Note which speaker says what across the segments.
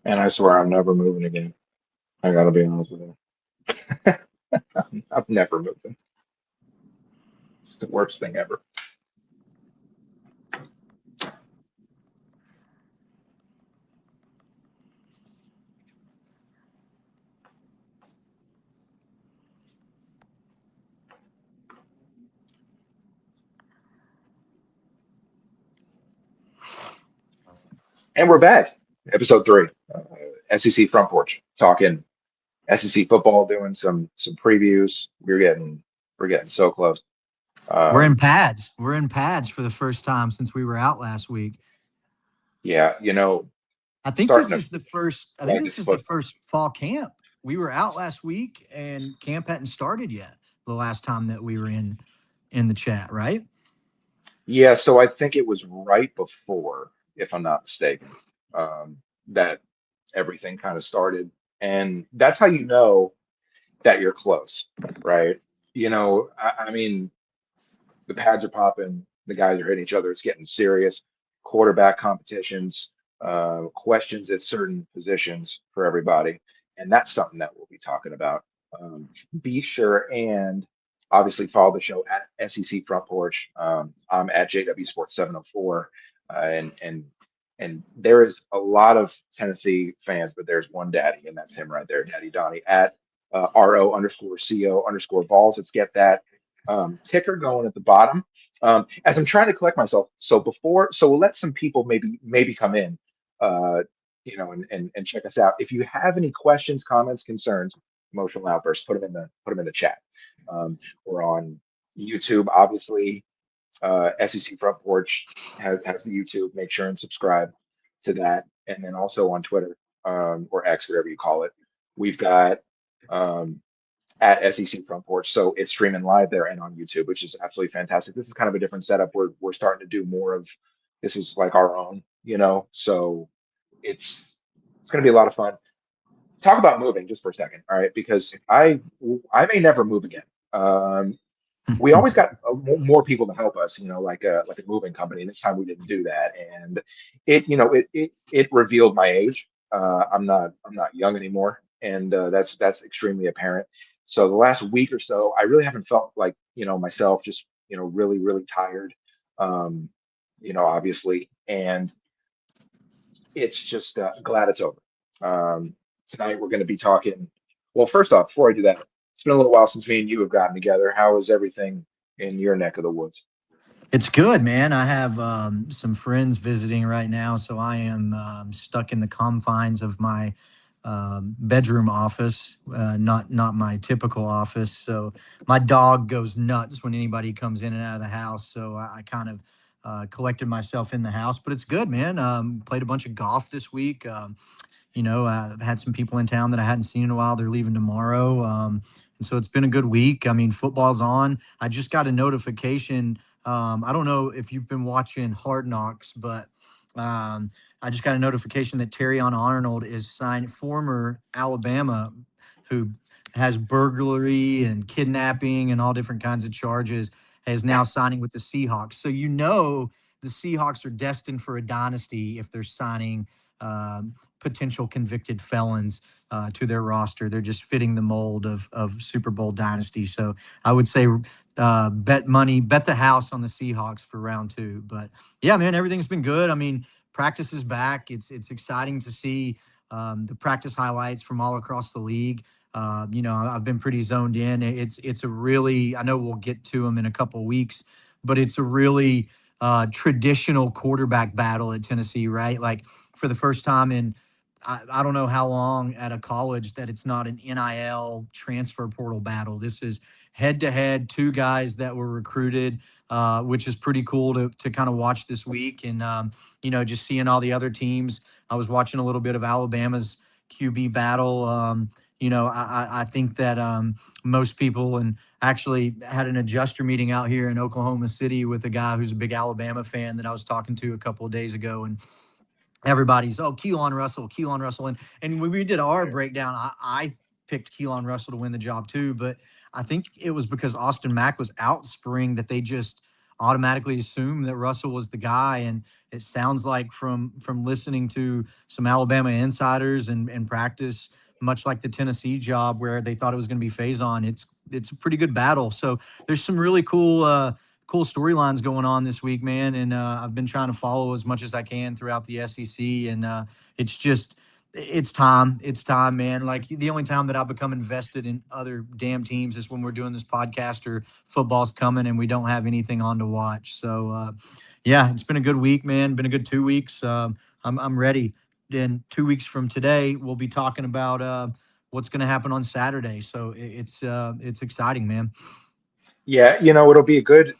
Speaker 1: And I swear I'm never moving again. I gotta be honest with you. I'm never moving. It's the worst thing ever. And we're back. Episode three, SEC Front Porch, talking SEC football, doing some previews. We're getting so close.
Speaker 2: We're in
Speaker 1: Um,
Speaker 2: pads. We're in pads for the first time since we were out last week.
Speaker 1: yeah,
Speaker 2: I think
Speaker 1: starting
Speaker 2: this
Speaker 1: to
Speaker 2: is the first. I think
Speaker 1: play
Speaker 2: this
Speaker 1: this
Speaker 2: is the
Speaker 1: football.
Speaker 2: first fall camp. We were out last week, and camp hadn't started yet. The last time that we were in the chat, right?
Speaker 1: Yeah, so I think it was right before, if I'm not mistaken, that everything kind of started. And that's how you know that you're close, right? I mean, the pads are popping, the guys are hitting each other, it's getting serious. Quarterback competitions, questions at certain positions for everybody. And that's something that we'll be talking about. Be sure and obviously follow the show at SEC Front Porch. I'm at JW Sports 704. And there is a lot of Tennessee fans, but there's one daddy, and that's him right there, Daddy Donnie, at RO underscore CO underscore balls. Let's get that ticker going at the bottom. As I'm trying to collect myself, so we'll let some people maybe come in, uh, and check us out. If you have any questions, comments, concerns, emotional outbursts, put them in the chat. We're on YouTube, obviously. SEC Front Porch has the YouTube. Make sure and subscribe to that, and then also on Twitter, or X, whatever you call it. We've got um, at SEC Front Porch. So it's streaming live there and on YouTube, which is absolutely fantastic. This is kind of a different setup. We're starting to do more of this is like our own, So it's going to be a lot of fun. Talk about moving just for a second, all right? Because I may never move again. Um, we always got more people to help us, like a moving company. And this time we didn't do that, and it revealed my age. I'm not young anymore, and that's extremely apparent. So the last week or so, I really haven't felt like myself, just really really tired. Um, obviously, and it's just glad it's over. Tonight we're going to be talking. Well, first off, before I do that, it's been a little while since me and you have gotten together. How is everything in your neck of the woods?
Speaker 2: It's good, man. I have some friends visiting right now, so I am stuck in the confines of my bedroom office, not my typical office. So my dog goes nuts when anybody comes in and out of the house. So I kind of collected myself in the house, but it's good, man. Played a bunch of golf this week. I've had some people in town that I hadn't seen in a while. They're leaving tomorrow. And so it's been a good week. I mean, football's on. I just got a notification. I don't know if you've been watching Hard Knocks, but I just got a notification that Terrion Arnold is signed, former Alabama, who has burglary and kidnapping and all different kinds of charges, is now signing with the Seahawks. So the Seahawks are destined for a dynasty if they're signing potential convicted felons to their roster. They're just fitting the mold of Super Bowl dynasty. So I would say bet the house on the Seahawks for round two. But yeah, man, everything's been good. I mean, practice is back. It's exciting to see the practice highlights from all across the league. I've been pretty zoned in. It's a really, I know we'll get to them in a couple weeks, but it's a really traditional quarterback battle at Tennessee, right? Like for the first time in I don't know how long at a college that it's not an NIL transfer portal battle. This is head to head, two guys that were recruited, which is pretty cool to kind of watch this week. And, just seeing all the other teams. I was watching a little bit of Alabama's QB battle. I think that most people, and actually had an adjuster meeting out here in Oklahoma City with a guy who's a big Alabama fan that I was talking to a couple of days ago. And everybody's, Keelan Russell. And when we did our breakdown, I picked Keelan Russell to win the job too. But I think it was because Austin Mack was out spring that they just automatically assumed that Russell was the guy. And it sounds like from listening to some Alabama insiders and practice, much like the Tennessee job where they thought it was going to be Faison, it's a pretty good battle. So there's some really cool storylines going on this week, man. And I've been trying to follow as much as I can throughout the SEC, and it's just it's time. It's time, man. Like the only time that I've become invested in other damn teams is when we're doing this podcast or football's coming and we don't have anything on to watch. So, yeah, it's been a good week, man. Been a good 2 weeks. I'm ready. In 2 weeks from today, we'll be talking about what's going to happen on Saturday. So it's exciting, man.
Speaker 1: Yeah, it'll be a good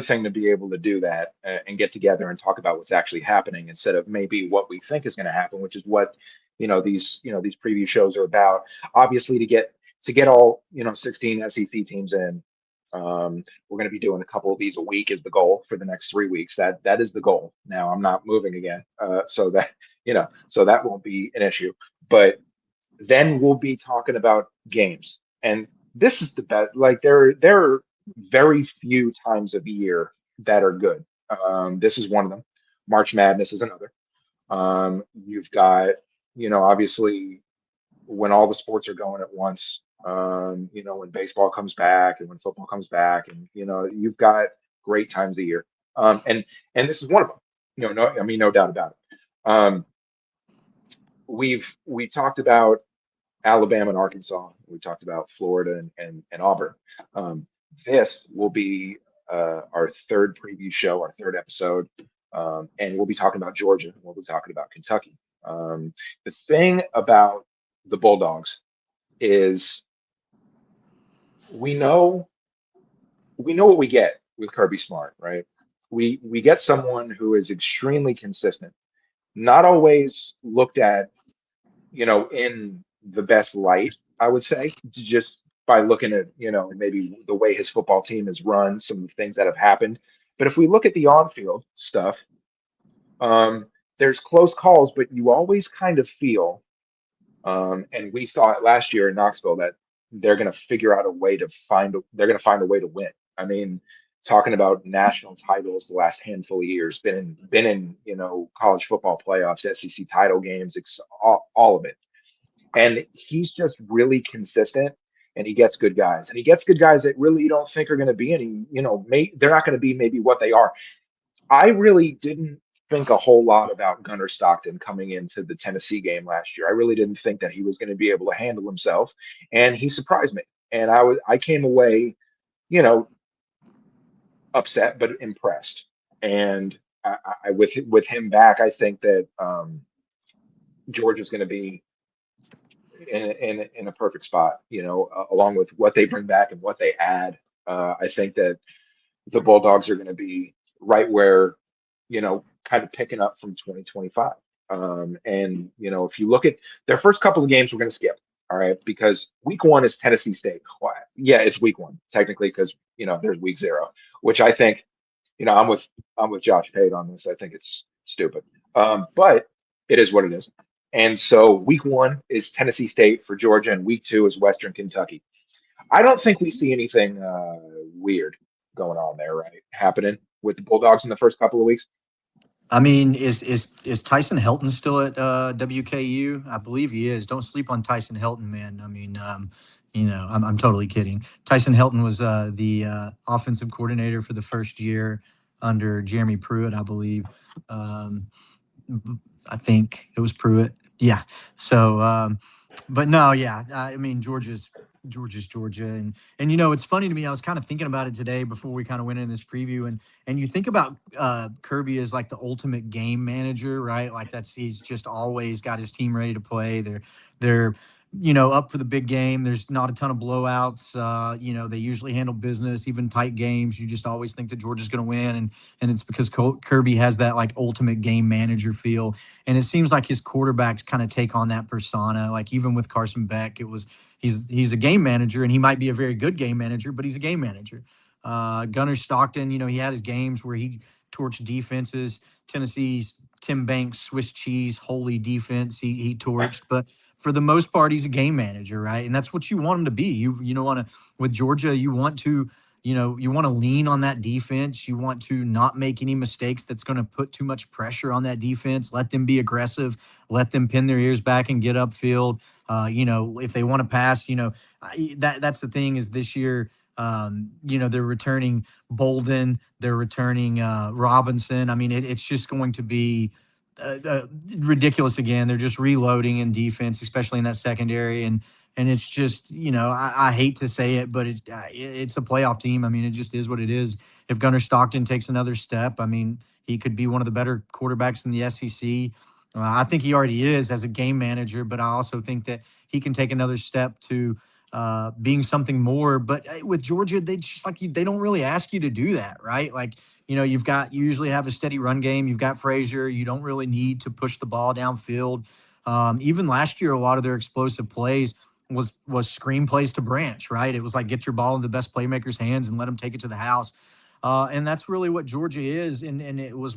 Speaker 1: thing to be able to do that and get together and talk about what's actually happening instead of maybe what we think is going to happen, which is what these preview shows are about. Obviously, to get all 16 SEC teams in, we're going to be doing a couple of these a week is the goal for the next 3 weeks. That is the goal. Now I'm not moving again, so that won't be an issue. But then we'll be talking about games. And this is the best. Like there are very few times of year that are good. This is one of them. March Madness is another. You've got, obviously when all the sports are going at once, when baseball comes back and when football comes back, and you've got great times of year. And this is one of them. No doubt about it. We talked about Alabama and Arkansas. We talked about Florida and Auburn. Um, this will be our third preview show, our third episode, and we'll be talking about Georgia. We'll be talking about Kentucky. The thing about the Bulldogs is we know we know what we get with Kirby Smart, right? We get someone who is extremely consistent, not always looked at in the best light, I would say, just by looking at, maybe the way his football team is run, some of the things that have happened. But if we look at the on-field stuff, there's close calls, but you always kind of feel, and we saw it last year in Knoxville, that they're going to figure out a way to they're going to find a way to win. I mean, talking about national titles the last handful of years, been in college football playoffs, SEC title games, all of it. And he's just really consistent, and he gets good guys. And he gets good guys that really you don't think are going to be any, they're not going to be maybe what they are. I really didn't think a whole lot about Gunnar Stockton coming into the Tennessee game last year. I really didn't think that he was going to be able to handle himself, and he surprised me. And I came away, you know, upset but impressed. And with him back, I think that Georgia's going to be in a perfect spot, along with what they bring back and what they add. I think that the Bulldogs are going to be right where, kind of picking up from 2025. And, if you look at their first couple of games, we're going to skip. All right. Because week one is Tennessee State. Well, yeah, it's week one, technically, because, there's week zero, which I think, I'm with Josh Pate on this. I think it's stupid. But it is what it is. And so week one is Tennessee State for Georgia, and week two is Western Kentucky. I don't think we see anything weird going on there, right? Happening with the Bulldogs in the first couple of weeks.
Speaker 2: I mean, is Tyson Helton still at WKU? I believe he is. Don't sleep on Tyson Helton, man. I mean, I'm totally kidding. Tyson Helton was the offensive coordinator for the first year under Jeremy Pruitt, I believe. Um, I think it was Pruitt. Yeah. So, but no, yeah. I mean, Georgia's Georgia, and it's funny to me. I was kind of thinking about it today before we kind of went in this preview, and you think about Kirby as like the ultimate game manager, right? Like he's just always got his team ready to play. They're up for the big game. There's not a ton of blowouts. They usually handle business, even tight games. You just always think that Georgia's going to win, and it's because Kirby has that like ultimate game manager feel, and it seems like his quarterbacks kind of take on that persona. Like even with Carson Beck, it was he's a game manager, and he might be a very good game manager, but he's a game manager. Gunnar Stockton, he had his games where he torched defenses. Tennessee's Tim Banks Swiss cheese holy defense he torched, but for the most part he's a game manager, right? And that's what you want him to be. You want to with Georgia, you want to you want to lean on that defense. You want to not make any mistakes that's going to put too much pressure on that defense. Let them be aggressive. Let them pin their ears back and get upfield. If they want to pass, that's the thing is this year, they're returning Bolden, they're returning Robinson. I mean, it's just going to be ridiculous again. They're just reloading in defense, especially in that secondary, and it's just I hate to say it, but it's a playoff team. I mean, it just is what it is. If Gunnar Stockton takes another step, I mean, he could be one of the better quarterbacks in the SEC. I think he already is as a game manager, but I also think that he can take another step to being something more. But with Georgia, they just they don't really ask you to do that, right? Like, you usually have a steady run game. You've got Frazier. You don't really need to push the ball downfield. Even last year, a lot of their explosive plays was screen plays to Branch, right? It was like get your ball in the best playmaker's hands and let him take it to the house. And that's really what Georgia is, and it was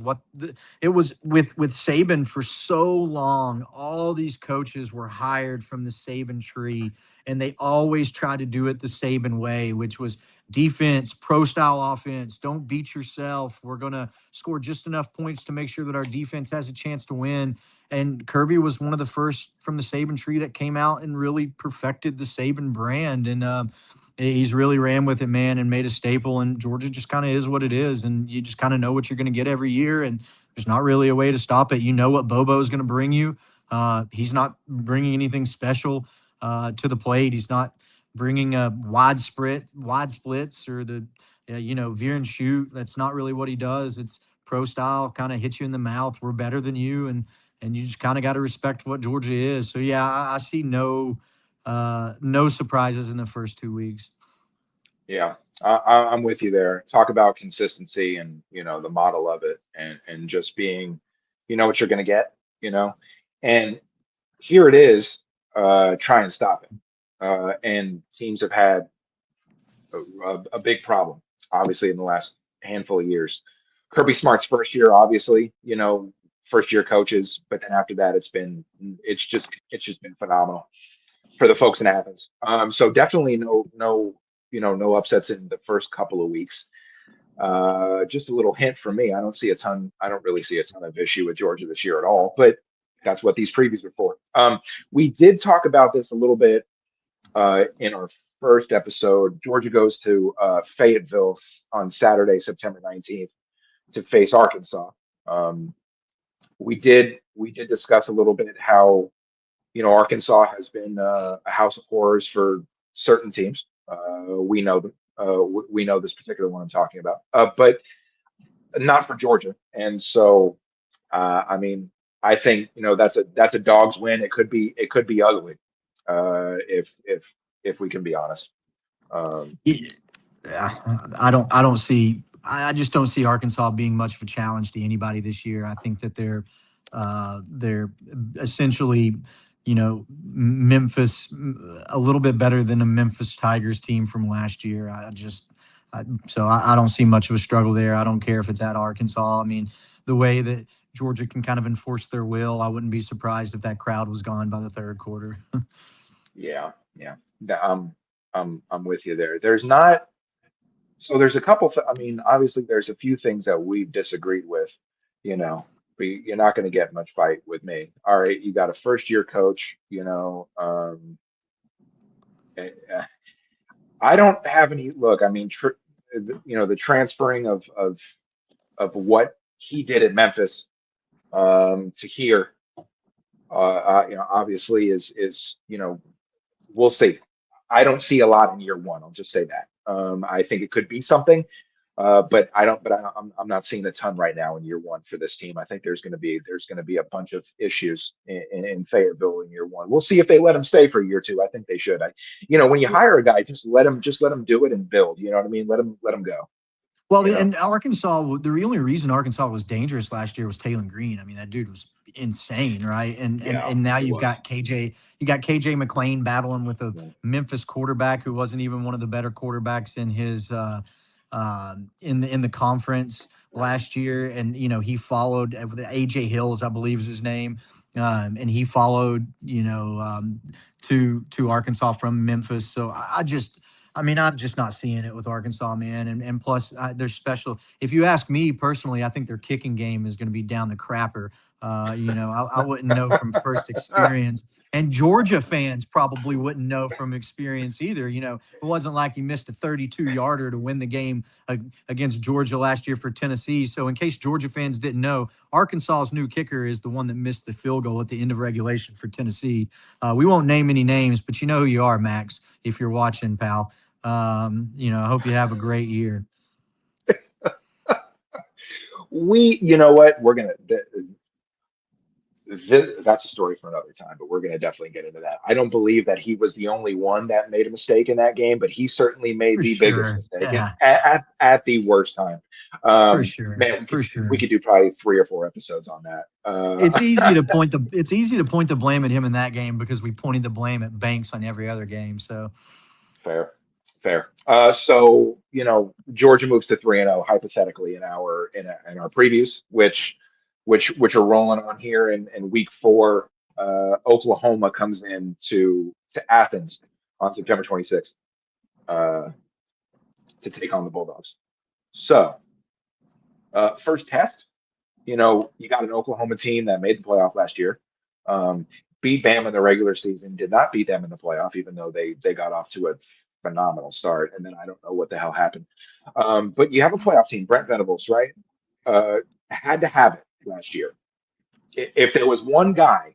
Speaker 2: it was with Saban for so long. All these coaches were hired from the Saban tree, and they always tried to do it the Saban way, which was defense, pro style offense. Don't beat yourself. We're gonna score just enough points to make sure that our defense has a chance to win. And Kirby was one of the first from the Saban tree that came out and really perfected the Saban brand. And he's really ran with it, man, and made a staple. And Georgia just kind of is what it is, and you just kind of know what you're going to get every year. And there's not really a way to stop it. You know what Bobo is going to bring you. He's not bringing anything special to the plate. He's not bringing a wide splits or the veer and shoot. That's not really what he does. It's pro style, kind of hit you in the mouth. We're better than you, and you just kind of got to respect what Georgia is. So yeah, I see no surprises in the first 2 weeks.
Speaker 1: Yeah, I'm with you there. Talk about consistency and the model of it, and just being, what you're going to get, and here it is, try and stop it. And teams have had a big problem, obviously, in the last handful of years. Kirby Smart's first year, obviously, first year coaches, but then after that, it's just been phenomenal for the folks in Athens. So definitely no upsets in the first couple of weeks. Just a little hint for me. I don't really see a ton of issue with Georgia this year at all, but that's what these previews are for. We did talk about this a little bit in our first episode. Georgia goes to Fayetteville on Saturday, September 19th, to face Arkansas. Um, we did discuss a little bit how Arkansas has been a house of horrors for certain teams. We know them. We know this particular one I'm talking about, but not for Georgia. And so, I mean, I think that's a dog's win. It could be ugly, if we can be honest. Um,
Speaker 2: Yeah, I don't see. I just don't see Arkansas being much of a challenge to anybody this year. I think that they're essentially, Memphis, a little bit better than a Memphis Tigers team from last year. So I don't see much of a struggle there. I don't care if it's at Arkansas. I mean, the way that Georgia can kind of enforce their will, I wouldn't be surprised if that crowd was gone by the third quarter.
Speaker 1: yeah, yeah. I'm with you there. There's not. So there's a couple. I mean, obviously, there's a few things that we've disagreed with. You know, you're not going to get much fight with me. All right, you got a first year coach. Eh, eh, I don't have any look. I mean, the transferring of what he did at Memphis to here, obviously is we'll see. I don't see a lot in year one. I'll just say that. I think it could be something, but I don't. But I'm not seeing a ton right now in year one for this team. I think there's going to be a bunch of issues in Fayetteville in year one. We'll see if they let him stay for year two. I think they should. When you hire a guy, just let him do it and build. You know what I mean? Let him go.
Speaker 2: Well,
Speaker 1: You know?
Speaker 2: and Arkansas, the only reason Arkansas was dangerous last year was Taylor Green. I mean, that dude was insane, right? And and
Speaker 1: Yeah,
Speaker 2: and now
Speaker 1: it
Speaker 2: you've
Speaker 1: was.
Speaker 2: got KJ McLean battling with a
Speaker 1: Yeah.
Speaker 2: Memphis quarterback who wasn't even one of the better quarterbacks in his in the conference last year. And he followed AJ Hills, I believe is his name, and he followed to Arkansas from Memphis. So I just I mean, I'm just not seeing it with Arkansas, man. And plus, they're special. If you ask me personally, I think their kicking game is going to be down the crapper. I wouldn't know from first experience, and Georgia fans probably wouldn't know from experience either. It wasn't like he missed a 32-yarder to win the game against Georgia last year for Tennessee. So, in case Georgia fans didn't know, Arkansas's new kicker is the one that missed the field goal at the end of regulation for Tennessee. We won't name any names, but you know who you are, Max, if you're watching, pal. I hope you have a great year.
Speaker 1: You know what? That's a story for another time, but we're going to definitely get into that. I don't believe that he was the only one that made a mistake in that game, but he certainly made
Speaker 2: For
Speaker 1: the biggest
Speaker 2: sure.
Speaker 1: mistake
Speaker 2: Yeah,
Speaker 1: at the worst time.
Speaker 2: for sure.
Speaker 1: Man,
Speaker 2: For
Speaker 1: we
Speaker 2: sure.
Speaker 1: could do probably 3 or 4 episodes on that.
Speaker 2: It's easy to point the blame at him in that game because we pointed the blame at Banks on every other game. So
Speaker 1: Fair, fair. So Georgia moves to 3-0 hypothetically in our previews, which are rolling on here in week 4. Oklahoma comes in to Athens on September 26th to take on the Bulldogs. So first test, you got an Oklahoma team that made the playoff last year. Um, Beat Bama in the regular season, did not beat them in the playoff, even though they got off to a phenomenal start. And then I don't know what the hell happened. But you have a playoff team, Brent Venables, right? Uh, had to have it last year. If there was one guy,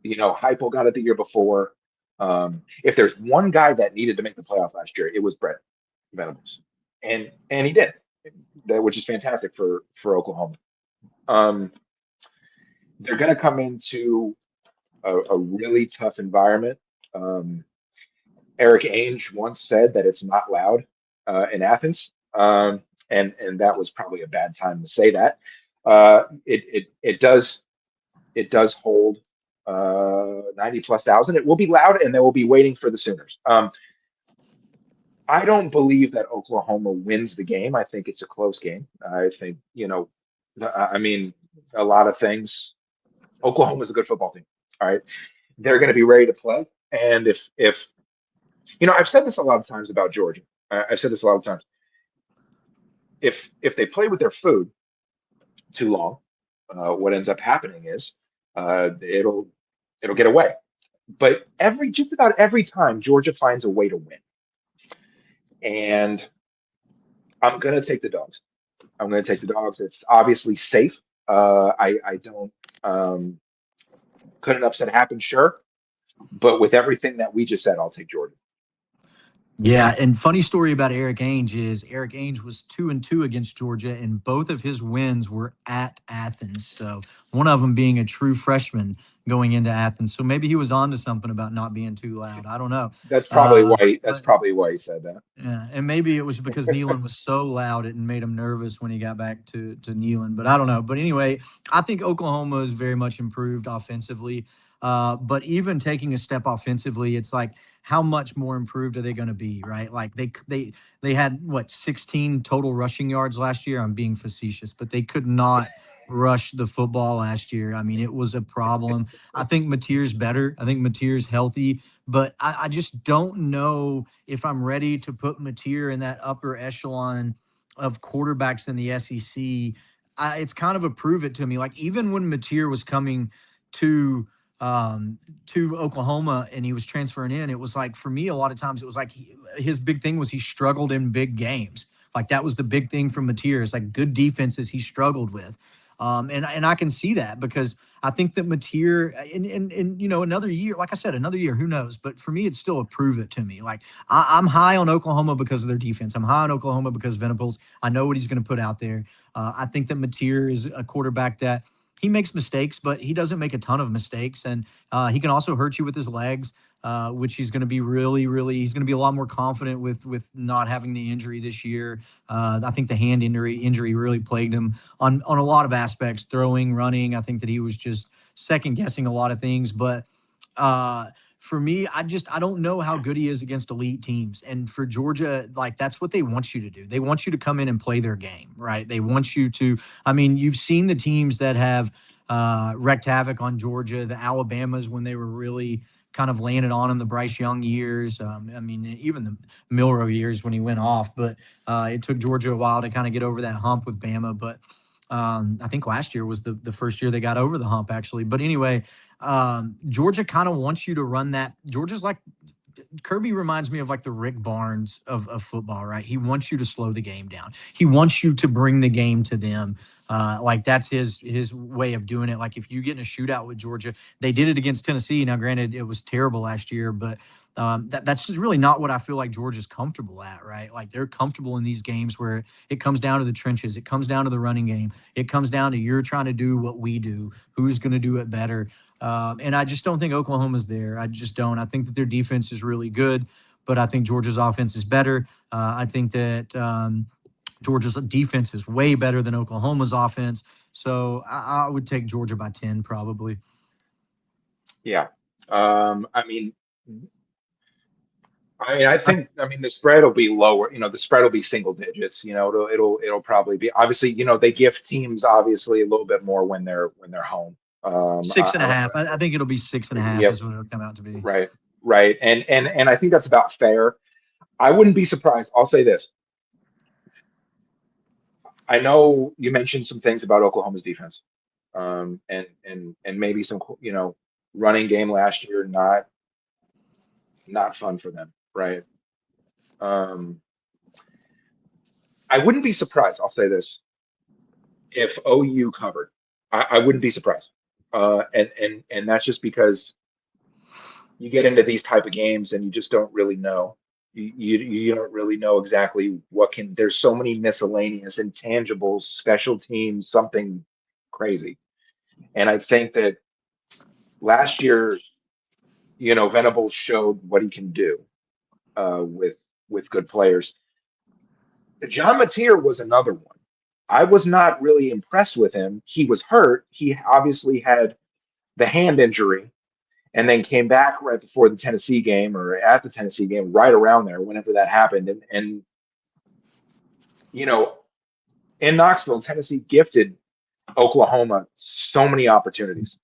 Speaker 1: Hypo got it the year before. If there's one guy that needed to make the playoff last year, it was Brent Venables, and he did, which is fantastic for Oklahoma. They're going to come into a really tough environment. Eric Ainge once said that it's not loud in Athens, and that was probably a bad time to say that. It does hold 90 plus thousand. It will be loud, and they will be waiting for the Sooners. I don't believe that Oklahoma wins the game. I think it's a close game. I think, I mean, a lot of things. Oklahoma's a good football team. All right. They're going to be ready to play. And if I've said this a lot of times about Georgia. I've said this a lot of times. If they play with their food too long, what ends up happening is it'll get away. But just about every time Georgia finds a way to win. And I'm going to take the Dogs. I'm going to take the Dogs. It's obviously safe. I don't. Could an upset happen? Sure. But with everything that we just said, I'll take Georgia.
Speaker 2: Yeah, and funny story about Eric Ainge is Eric Ainge was 2-2 against Georgia, and both of his wins were at Athens. So one of them being a true freshman going into Athens. So maybe he was on to something about not being too loud. I don't know.
Speaker 1: That's probably why. That's
Speaker 2: But
Speaker 1: probably why he said that.
Speaker 2: yeah, and maybe it was because Nealon was so loud it made him nervous when he got back to Nealon. But I don't know. But anyway, I think Oklahoma is very much improved offensively. But even taking a step offensively, it's like how much more improved are they going to be, right? Like they had what 16 total rushing yards last year. I'm being facetious, but they could not rush the football last year. I mean, it was a problem. I think Mateer's better. I think Mateer's healthy, but I just don't know if I'm ready to put Mateer in that upper echelon of quarterbacks in the SEC. It's kind of a prove it to me. Like even when Mateer was coming to to Oklahoma and he was transferring in, it was like for me a lot of times it was like his big thing was he struggled in big games. Like that was the big thing from Mateer. It's like good defenses he struggled with. And I can see that because I think that Mateer in another year, like I said, another year, who knows? But for me, it's still a prove it to me. Like I'm high on Oklahoma because of their defense. I'm high on Oklahoma because of Venables. I know what he's going to put out there. I think that Mateer is a quarterback that he makes mistakes, but he doesn't make a ton of mistakes, and he can also hurt you with his legs. Which he's going to be he's going to be a lot more confident with not having the injury this year. I think the hand injury really plagued him on a lot of aspects, throwing, running. I think that he was just second guessing a lot of things. But for me, I don't know how good he is against elite teams. And for Georgia, like that's what they want you to do. They want you to come in and play their game, right? They want you to. I mean, you've seen the teams that have wreaked havoc on Georgia, the Alabamas when they were really kind of laying it on him the Bryce Young years. I mean, even the Milroe years when he went off. But it took Georgia a while to kind of get over that hump with Bama. But I think last year was the first year they got over the hump, actually. But anyway, Georgia kind of wants you to run that. Georgia's like Kirby reminds me of like the Rick Barnes of football, right? He wants you to slow the game down. He wants you to bring the game to them. Like that's his way of doing it. Like if you get in a shootout with Georgia, they did it against Tennessee. Now, granted, it was terrible last year, but that's just really not what I feel like Georgia's comfortable at, right? Like they're comfortable in these games where it comes down to the trenches, it comes down to the running game, it comes down to you're trying to do what we do, who's going to do it better. And I just don't think Oklahoma's there. I just don't. I think that their defense is really good, but I think Georgia's offense is better. I think that Georgia's defense is way better than Oklahoma's offense. So I would take Georgia by 10 probably.
Speaker 1: Yeah. I mean, the spread will be lower. The spread will be single digits. It'll probably be obviously. They gift teams obviously a little bit more when they're home.
Speaker 2: Six and a half. I think it'll be 6.5
Speaker 1: Yep.
Speaker 2: is what it'll come out to be.
Speaker 1: Right. And I think that's about fair. I wouldn't be surprised. I'll say this. I know you mentioned some things about Oklahoma's defense, and maybe some running game last year not fun for them, right? Um, I wouldn't be surprised. I'll say this: if OU covered, I wouldn't be surprised, and that's just because you get into these type of games and you just don't really know. You don't really know exactly what can. There's so many miscellaneous intangibles, special teams, something crazy, and I think that last year, Venables showed what he can do with good players. John Mateer was another one. I was not really impressed with him. He was hurt. He obviously had the hand injury and then came back right before the Tennessee game or at the Tennessee game, right around there, whenever that happened. And in Knoxville, Tennessee gifted Oklahoma so many opportunities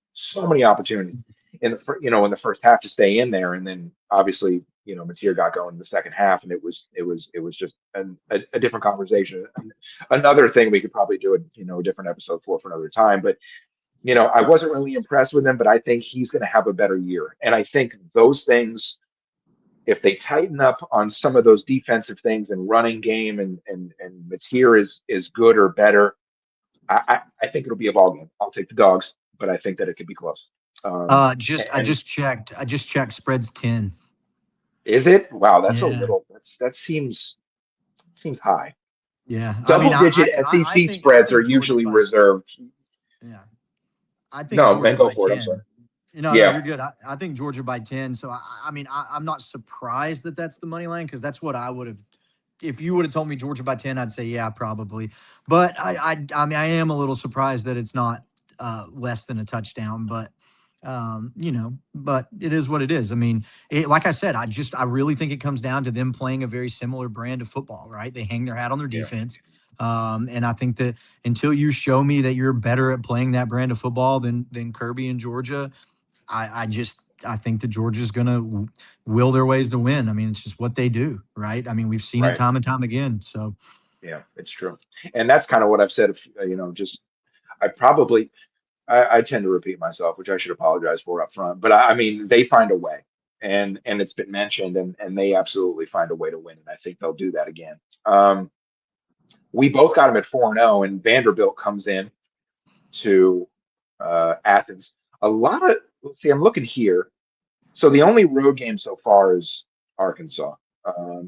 Speaker 1: in the first half to stay in there, and then obviously Mateer got going in the second half, and it was just a different conversation. Another thing we could probably do a different episode for another time, but I wasn't really impressed with him, but I think he's going to have a better year, and I think those things, if they tighten up on some of those defensive things and running game, and Mateer is good or better, I think it'll be a ball game. I'll take the dogs, but I think that it could be close.
Speaker 2: I just checked. Spreads 10.
Speaker 1: Is it? Wow, that's a
Speaker 2: Yeah.
Speaker 1: little. That seems high.
Speaker 2: Yeah.
Speaker 1: Double-digit SEC spreads are usually reserved.
Speaker 2: Yeah. I think
Speaker 1: No,
Speaker 2: Georgia
Speaker 1: Ben, go
Speaker 2: by
Speaker 1: for it.
Speaker 2: 10.
Speaker 1: I'm sorry.
Speaker 2: No,
Speaker 1: Yeah.
Speaker 2: you're good. I think Georgia by 10. So I'm not surprised that that's the money line, because that's what I would have. If you would have told me Georgia by 10, I'd say yeah, probably. But I mean, I am a little surprised that it's not less than a touchdown. But but it is what it is. I mean, like I said, I really think it comes down to them playing a very similar brand of football, right? They hang their hat on their defense. And I think that until you show me that you're better at playing that brand of football than Kirby and Georgia, I think that Georgia's going to will their ways to win. I mean, it's just what they do, right? I mean, we've seen it time and time again. So,
Speaker 1: yeah, it's true. And that's kind of what I've said. Just I tend to repeat myself, which I should apologize for up front. But I mean, they find a way, and it's been mentioned, and they absolutely find a way to win. And I think they'll do that again. We both got them at 4-0, and Vanderbilt comes in to Athens. Let's see, I'm looking here. So the only road game so far is Arkansas.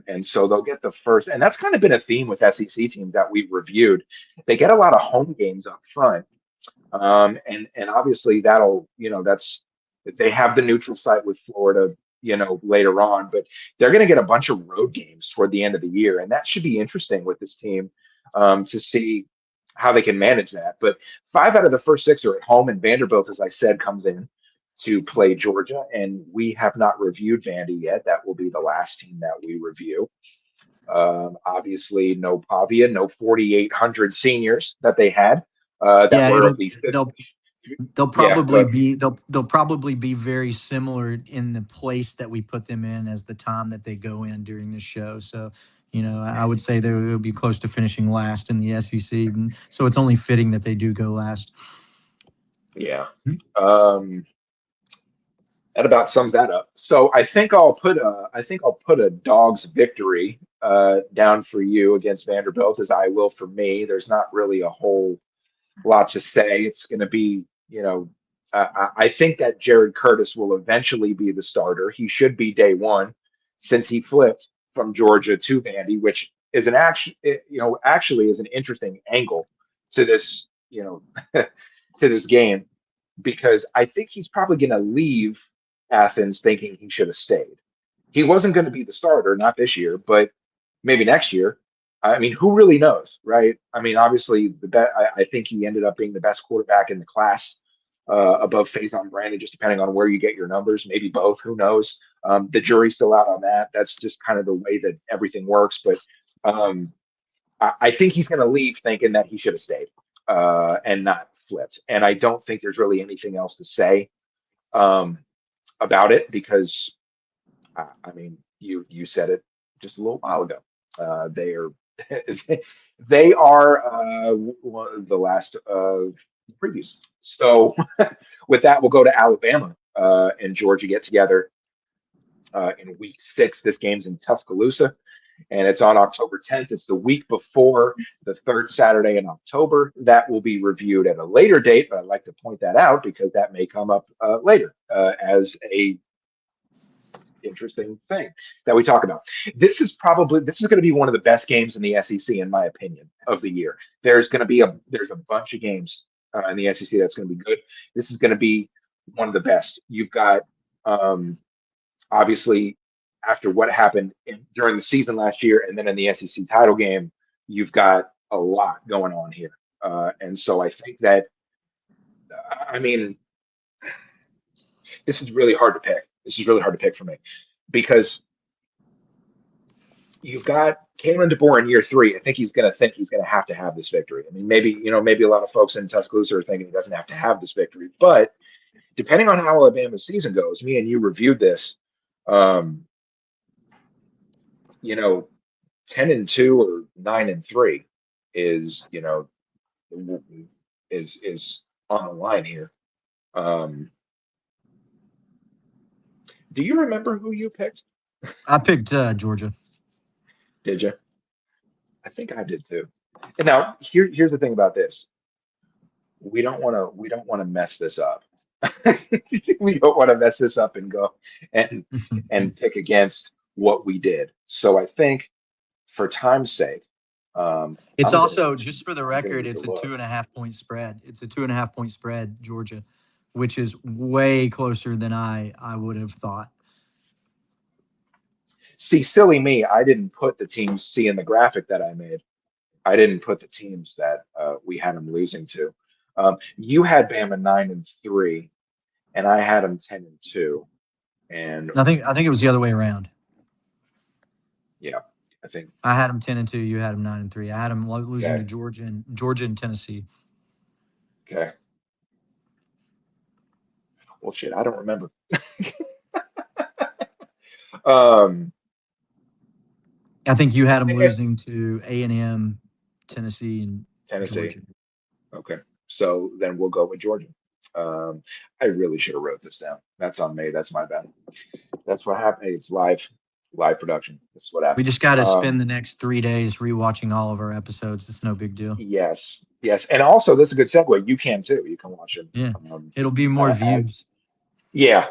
Speaker 1: And so they'll get the first, and that's kind of been a theme with SEC teams that we've reviewed. They get a lot of home games up front. And obviously they have the neutral site with Florida, later on, but they're going to get a bunch of road games toward the end of the year. And that should be interesting with this team, to see how they can manage that. But 5 out of the first 6 are at home, and Vanderbilt, as I said, comes in to play Georgia, and we have not reviewed Vandy yet. That will be the last team that we review. Obviously, no Pavia, no 4,800 seniors that they had. That were of the
Speaker 2: They'll
Speaker 1: Yeah,
Speaker 2: probably
Speaker 1: but
Speaker 2: be they'll probably be very similar in the place that we put them in as the time that they go in during the show. So, I would say they will be close to finishing last in the SEC. And so it's only fitting that they do go last.
Speaker 1: yeah. Um, that about sums that up. So I think I'll put a dog's victory down for you against Vanderbilt as I will for me. There's not really a whole lot to say. It's going to be, I think that Jared Curtis will eventually be the starter. He should be day one since he flipped from Georgia to Vandy, which is actually is an interesting angle to this, to this game because I think he's probably going to leave Athens thinking he should have stayed. He wasn't going to be the starter, not this year, but maybe next year. I mean, who really knows, right? I mean, obviously, I think he ended up being the best quarterback in the class, above Faison Brandon, just depending on where you get your numbers. Maybe both. Who knows? The jury's still out on that. That's just kind of the way that everything works. But um, I think he's going to leave thinking that he should have stayed and not flipped. And I don't think there's really anything else to say um, about it because I mean, you said it just a little while ago. They are they are one of the last previews. So with that, we'll go to Alabama and Georgia get together in week 6. This game's in Tuscaloosa, and it's on October 10th. It's the week before the third Saturday in October. That will be reviewed at a later date, but I'd like to point that out because that may come up later as a interesting thing that we talk about. This is going to be one of the best games in the SEC, in my opinion, of the year. There's a bunch of games in the SEC that's going to be good. This is going to be one of the best. You've got obviously after what happened during the season last year, and then in the SEC title game, you've got a lot going on here, and so I think that I mean this is really hard to pick. This is really hard to pick for me because you've got Kalen DeBoer in year 3. I think he's going to have this victory. I mean, maybe a lot of folks in Tuscaloosa are thinking he doesn't have to have this victory, but depending on how Alabama's season goes, me and you reviewed this. Um, you know, 10-2 or 9-3 is is on the line here. Um, do you remember who you picked?
Speaker 2: I picked Georgia.
Speaker 1: Did you? I think I did too. And now here's the thing about this. We don't want to mess this up. We don't want to mess this up and go and pick against what we did. So I think for time's sake,
Speaker 2: It's
Speaker 1: I'm gonna
Speaker 2: also,
Speaker 1: need
Speaker 2: just for the
Speaker 1: I'm gonna
Speaker 2: record,
Speaker 1: need to
Speaker 2: it's a
Speaker 1: look.
Speaker 2: 2.5 point spread. It's a 2.5 point spread, Georgia, which is way closer than I would have thought.
Speaker 1: See, silly me, I didn't put the teams. See in the graphic that I made, I didn't put the teams that we had them losing to. You had Bama 9-3, and I had them 10-2. And
Speaker 2: I think it was the other way around.
Speaker 1: yeah, I think
Speaker 2: I had them 10-2. You had them 9-3. I had them losing to
Speaker 1: okay,
Speaker 2: Georgia and Tennessee.
Speaker 1: okay. Well, shit, I don't remember. Um,
Speaker 2: I think you had them losing to A&M, Tennessee, and
Speaker 1: Tennessee.
Speaker 2: Georgia.
Speaker 1: Okay, so then we'll go with Georgia. Um, I really should have wrote this down. That's on me. That's my bad. That's what happened. Hey, it's live production. This is what
Speaker 2: We
Speaker 1: happens.
Speaker 2: just got to spend the next 3 days rewatching all of our episodes. It's no big deal.
Speaker 1: Yes, yes, and also this is a good segue. You can too. You can watch it.
Speaker 2: Yeah,
Speaker 1: Um,
Speaker 2: it'll be more views.
Speaker 1: yeah,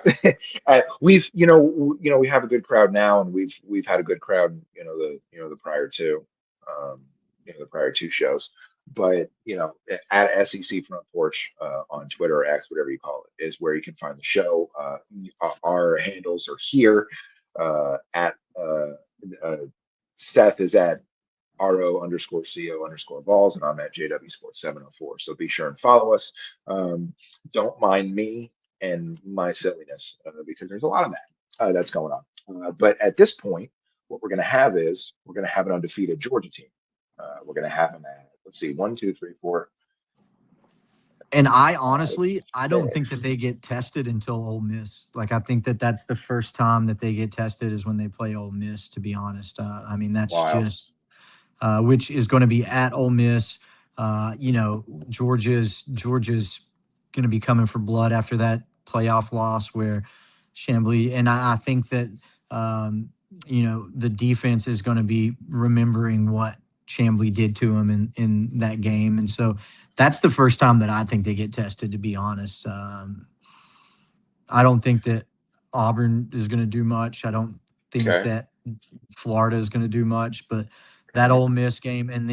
Speaker 1: we've we have a good crowd now, and we've had a good crowd. The prior two, um, the prior two shows. But at SEC Front Porch on Twitter or X, whatever you call it, is where you can find the show. Our handles are here. At Seth is at RO_CO_balls, and I'm at JW Sports 704. So be sure and follow us. Don't mind me and my silliness because there's a lot of that that's going on. But at this point, what we're going to have is we're going to have an undefeated Georgia team. We're going to have them at, let's see, 1, 2, 3, 4,
Speaker 2: And I
Speaker 1: Five,
Speaker 2: honestly, I don't think that
Speaker 1: six.
Speaker 2: they get tested until Ole Miss. Like, I think that that's the first time that they get tested is when they play Ole Miss. To be honest, I mean that's
Speaker 1: Wow.
Speaker 2: just which is going to be at Ole Miss. Georgia's going to be coming for blood after that playoff loss where Chambly, and I think that um, the defense is going to be remembering what Chambly did to him in that game, and so that's the first time that I think they get tested. To be honest, I don't think that Auburn is going to do much. I don't think
Speaker 1: Okay.
Speaker 2: that Florida is going to do much, but that
Speaker 1: Okay.
Speaker 2: Ole Miss game, and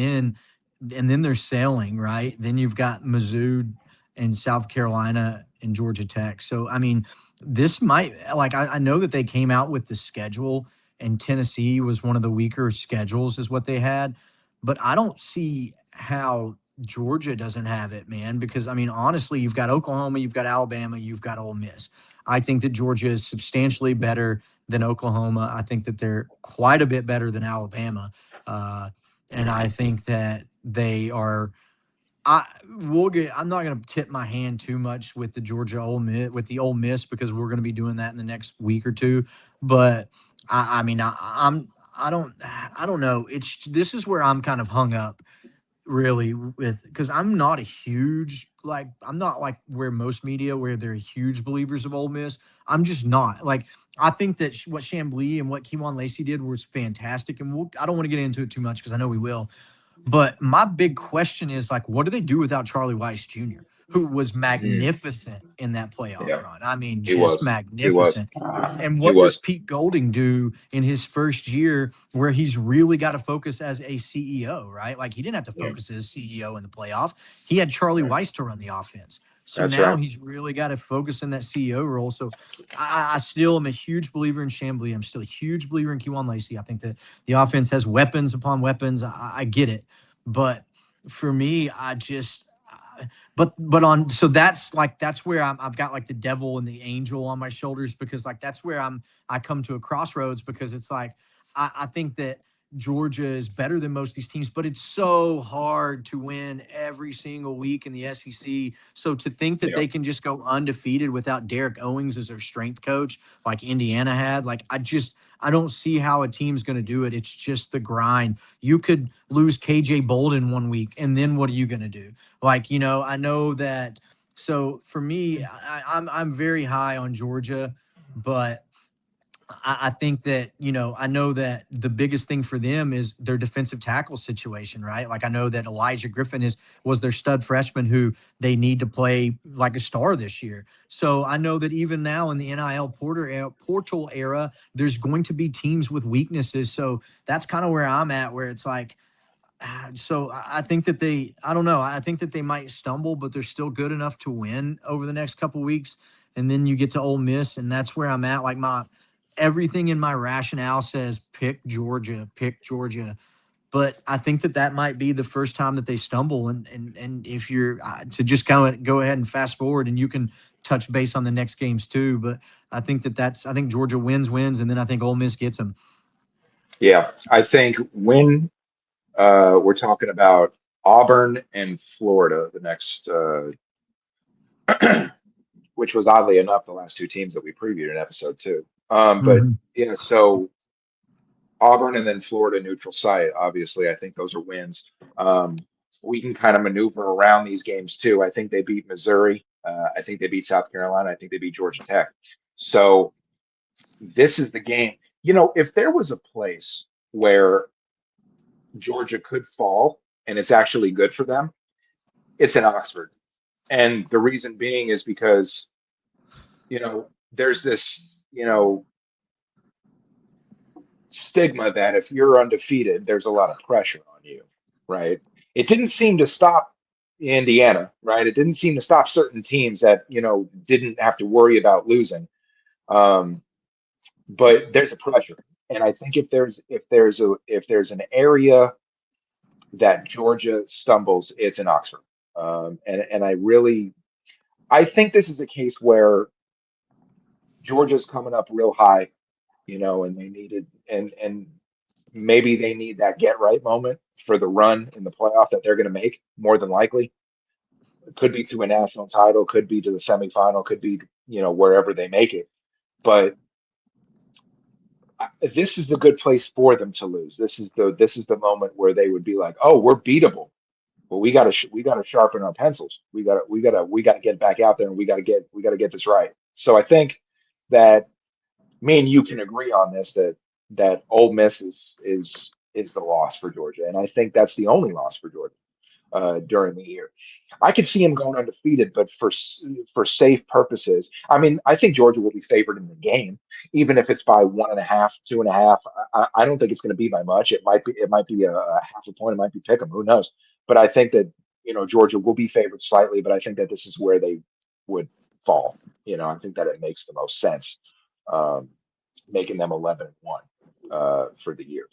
Speaker 2: then they're sailing right. Then you've got Mizzou and South Carolina and Georgia Tech. So I mean, this might like I know that they came out with the schedule, and Tennessee was one of the weaker schedules, is what they had, but I don't see how Georgia doesn't have it, man. Because I mean, honestly, you've got Oklahoma, you've got Alabama, you've got Ole Miss. I think that Georgia is substantially better than Oklahoma. I think that they're quite a bit better than Alabama, uh, and I think that they are. I'm not going to tip my hand too much with the Georgia Ole Miss because we're going to be doing that in the next week or two. But I mean, I don't know. This is where I'm kind of hung up really with because I'm not like where most media where they're huge believers of Ole Miss. I'm just not like I think that what Chambly and what Keywan Lacey did was fantastic, and I don't want to get into it too much because I know we will. But my big question is like, what do they do without Charlie Weiss Jr., who was
Speaker 1: Mm,
Speaker 2: magnificent in that playoff
Speaker 1: yeah,
Speaker 2: run? I mean,
Speaker 1: he
Speaker 2: just
Speaker 1: was. He was.
Speaker 2: magnificent. And
Speaker 1: He
Speaker 2: what does
Speaker 1: was.
Speaker 2: Pete Golding do in his first year where he's really got to focus as a CEO, right? Like he didn't have to
Speaker 1: Yeah.
Speaker 2: focus as CEO in the playoff. He had Charlie
Speaker 1: Right.
Speaker 2: Weiss to run the offense. So
Speaker 1: That's
Speaker 2: now
Speaker 1: right.
Speaker 2: he's really got to focus in that CEO role. So I still am a huge believer in Chambly. I'm still a huge believer in Keywan Lacey. I think that the offense has weapons upon weapons. I get it. But for me, but on so that's where I've got like the devil and the angel on my shoulders because like that's where I come to a crossroads because it's like I think that Georgia is better than most of these teams, but it's so hard to win every single week in the SEC. So to think that
Speaker 1: Yeah.
Speaker 2: they can just go undefeated without Derek Owings as their strength coach, like Indiana had, like I don't see how a team's going to do it. It's just the grind. You could lose KJ Bolden one week, and then what are you going to do? Like, I know that. So for me, I'm very high on Georgia, but I think that I know that the biggest thing for them is their defensive tackle situation, right? Like I know that Elijah Griffin was their stud freshman who they need to play like a star this year. So I know that even now in the portal era, there's going to be teams with weaknesses. So that's kind of where I'm at, where it's like so I think that I don't know. I think that they might stumble, but they're still good enough to win over the next couple weeks. And then you get to Ole Miss, and that's where I'm at. Like everything in my rationale says pick Georgia. But I think that that might be the first time that they stumble. And if you're to just kind of go ahead and fast forward, and you can touch base on the next games too. But I think Georgia wins, and then I think Ole Miss gets them.
Speaker 1: Yeah. I think when we're talking about Auburn and Florida, the next, which was oddly enough the last two teams that we previewed in episode two. But
Speaker 2: Mhm.
Speaker 1: yeah, so Auburn and then Florida neutral site. Obviously, I think those are wins. We can kind of maneuver around these games too. I think they beat Missouri. I think they beat South Carolina. I think they beat Georgia Tech. So this is the game. If there was a place where Georgia could fall and it's actually good for them, it's in Oxford. And the reason being is because, there's this, stigma that if you're undefeated, there's a lot of pressure on you, right? It didn't seem to stop Indiana, right? It didn't seem to stop certain teams that, didn't have to worry about losing. Um, but there's a pressure. And I think if there's an area that Georgia stumbles, it's in Oxford. And I think this is a case where Georgia's coming up real high, and they needed and maybe they need that get right moment for the run in the playoff that they're going to make more than likely. Could be to a national title, could be to the semifinal, could be, wherever they make it. But this is the good place for them to lose. This is the moment where they would be like, "Oh, we're beatable. Well, we gotta sharpen our pencils. We gotta get back out there, and we gotta get this right." So I think that me and you can agree on this, that Ole Miss is the loss for Georgia, and I think that's the only loss for Georgia during the year. I could see him going undefeated, but for safe purposes, I mean, I think Georgia will be favored in the game, even if it's by 1.5, 2.5. I don't think it's going to be by much. It might be a half a point. It might be pick 'em. Who knows? But I think that Georgia will be favored slightly, but I think that this is where they would fall. I think that it makes the most sense, um, making them 11-1 for the year.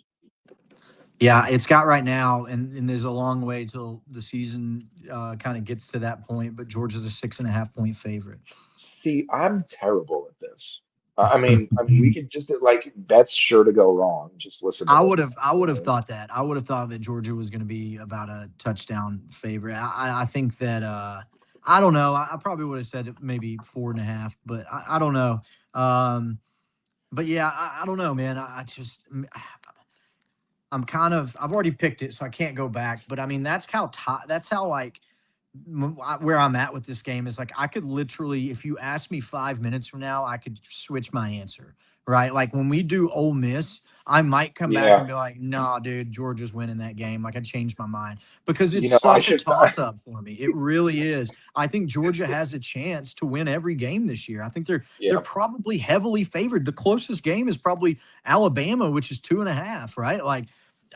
Speaker 2: Yeah, it's got right now, and there's a long way till the season kind of gets to that point. But Georgia's a 6.5 point favorite.
Speaker 1: See, I'm terrible at this. I mean, we could just like that's sure to go wrong. Just listen to this.
Speaker 2: I would have thought that. I would have thought that Georgia was going to be about a touchdown favorite. I think that I don't know. I probably would have said maybe 4.5, but I don't know. But yeah, I don't know, man. I just I've already picked it, so I can't go back. But I mean, that's how like where I'm at with this game is like I could literally, if you ask me 5 minutes from now, I could switch my answer. Right, like when we do Ole Miss, I might come back and
Speaker 1: Yeah,
Speaker 2: be like, "Nah, dude, Georgia's winning that game." Like I changed my mind because it's such a
Speaker 1: I should.
Speaker 2: toss up for me. It really is. I think Georgia has a chance to win every game this year. I think they're
Speaker 1: Yeah,
Speaker 2: probably heavily favored. The closest game is probably Alabama, which is 2.5. Right, like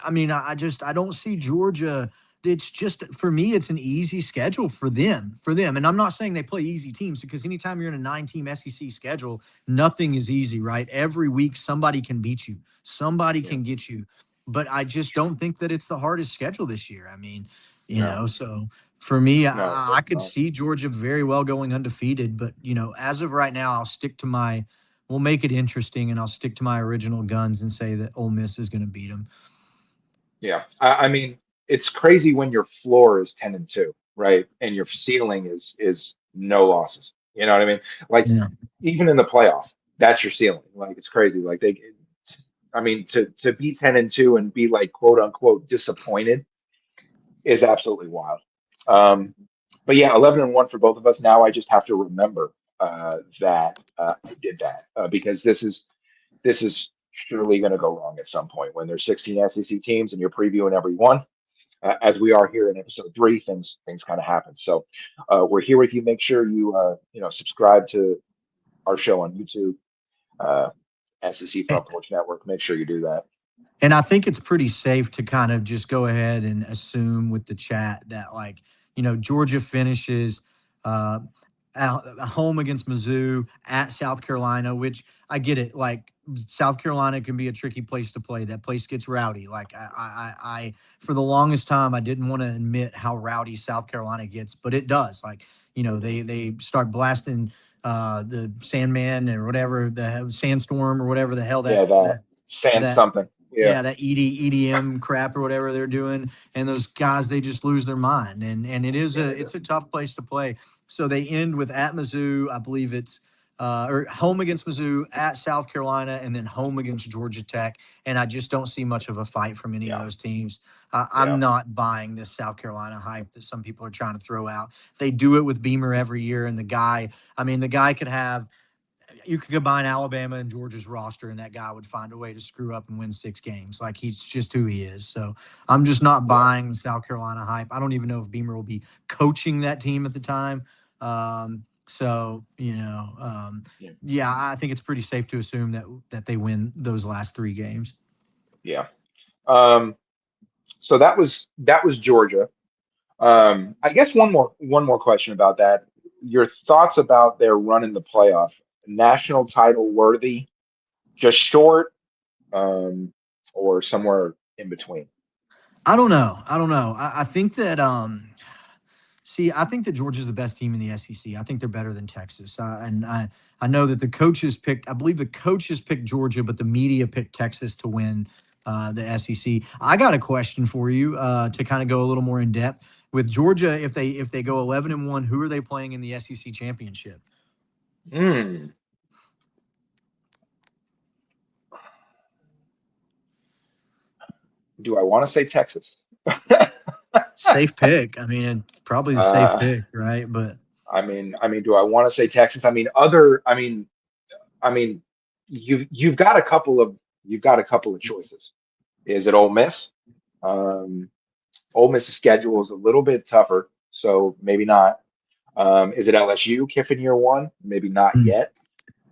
Speaker 2: I mean, I don't see Georgia. It's just for me, it's an easy schedule for them. And I'm not saying they play easy teams because anytime you're in a 9 team SEC schedule, nothing is easy, right? Every week somebody can beat you, somebody
Speaker 1: yeah.
Speaker 2: can get you. But I just don't think that it's the hardest schedule this year. I mean,
Speaker 1: No,
Speaker 2: so for me,
Speaker 1: no,
Speaker 2: I
Speaker 1: definitely
Speaker 2: could
Speaker 1: not.
Speaker 2: see Georgia very well going undefeated. But as of right now, I'll stick to my. We'll make it interesting, and I'll stick to my original guns and say that Ole Miss is going to beat them.
Speaker 1: Yeah, I mean, it's crazy when your floor is 10-2, right? And your ceiling is no losses. You know what I mean? Like
Speaker 2: Yeah.
Speaker 1: even in the playoff, that's your ceiling. Like it's crazy. Like I mean, to be 10-2 and be like quote unquote disappointed is absolutely wild. Um, but yeah, 11-1 for both of us. Now I just have to remember that I did that because this is surely going to go wrong at some point when there's 16 SEC teams and you're previewing every one. As we are here in episode 3, things kind of happen. So we're here with you. Make sure you subscribe to our show on YouTube, uh, SEC Front Porch Network. Make sure you do that.
Speaker 2: And I think it's pretty safe to kind of just go ahead and assume with the chat that, like, Georgia finishes uh, at home against Mizzou, at South Carolina, which I get it. Like, South Carolina can be a tricky place to play. That place gets rowdy. Like, for the longest time, I didn't want to admit how rowdy South Carolina gets, but it does. Like, they start blasting the Sandman or whatever, the Sandstorm or whatever the hell
Speaker 1: Yeah, that sand
Speaker 2: that
Speaker 1: something. Yeah,
Speaker 2: yeah, that EDM crap or whatever they're doing, and those guys they just lose their mind, and
Speaker 1: yeah, they do.
Speaker 2: it's a tough place to play. So they end with at Mizzou, I believe it's or home against Mizzou, at South Carolina, and then home against Georgia Tech. And I just don't see much of a fight from any of
Speaker 1: Yeah,
Speaker 2: those teams.
Speaker 1: yeah,
Speaker 2: I'm not buying this South Carolina hype that some people are trying to throw out. They do it with Beamer every year, and the guy could have you could combine Alabama and Georgia's roster, and that guy would find a way to screw up and win 6 games. Like he's just who he is. So I'm just not
Speaker 1: yeah,
Speaker 2: buying the South Carolina hype. I don't even know if Beamer will be coaching that team at the time. So
Speaker 1: yeah,
Speaker 2: yeah, I think it's pretty safe to assume that they win those last 3 games.
Speaker 1: yeah. Um, so that was Georgia. I guess one more question about that. Your thoughts about their run in the playoff, national title worthy, just short, um, or somewhere in between.
Speaker 2: I don't know. I think that see, I think that Georgia's the best team in the SEC. I think they're better than Texas. And I know that the coaches picked, I believe the coaches picked Georgia, but the media picked Texas to win the SEC. I got a question for you to kind of go a little more in depth. with Georgia, if they go 11-1, who are they playing in the SEC championship?
Speaker 1: Hmm. Do I want to say Texas?
Speaker 2: Safe pick. I mean, it's probably the safe
Speaker 1: uh,
Speaker 2: pick, right? But
Speaker 1: do I want to say Texas? I mean, you've got a couple of choices. Is it Ole Miss? Um, Ole Miss's schedule is a little bit tougher, so maybe not. Is it LSU, Kiffin year one? Maybe not
Speaker 2: mm,
Speaker 1: yet.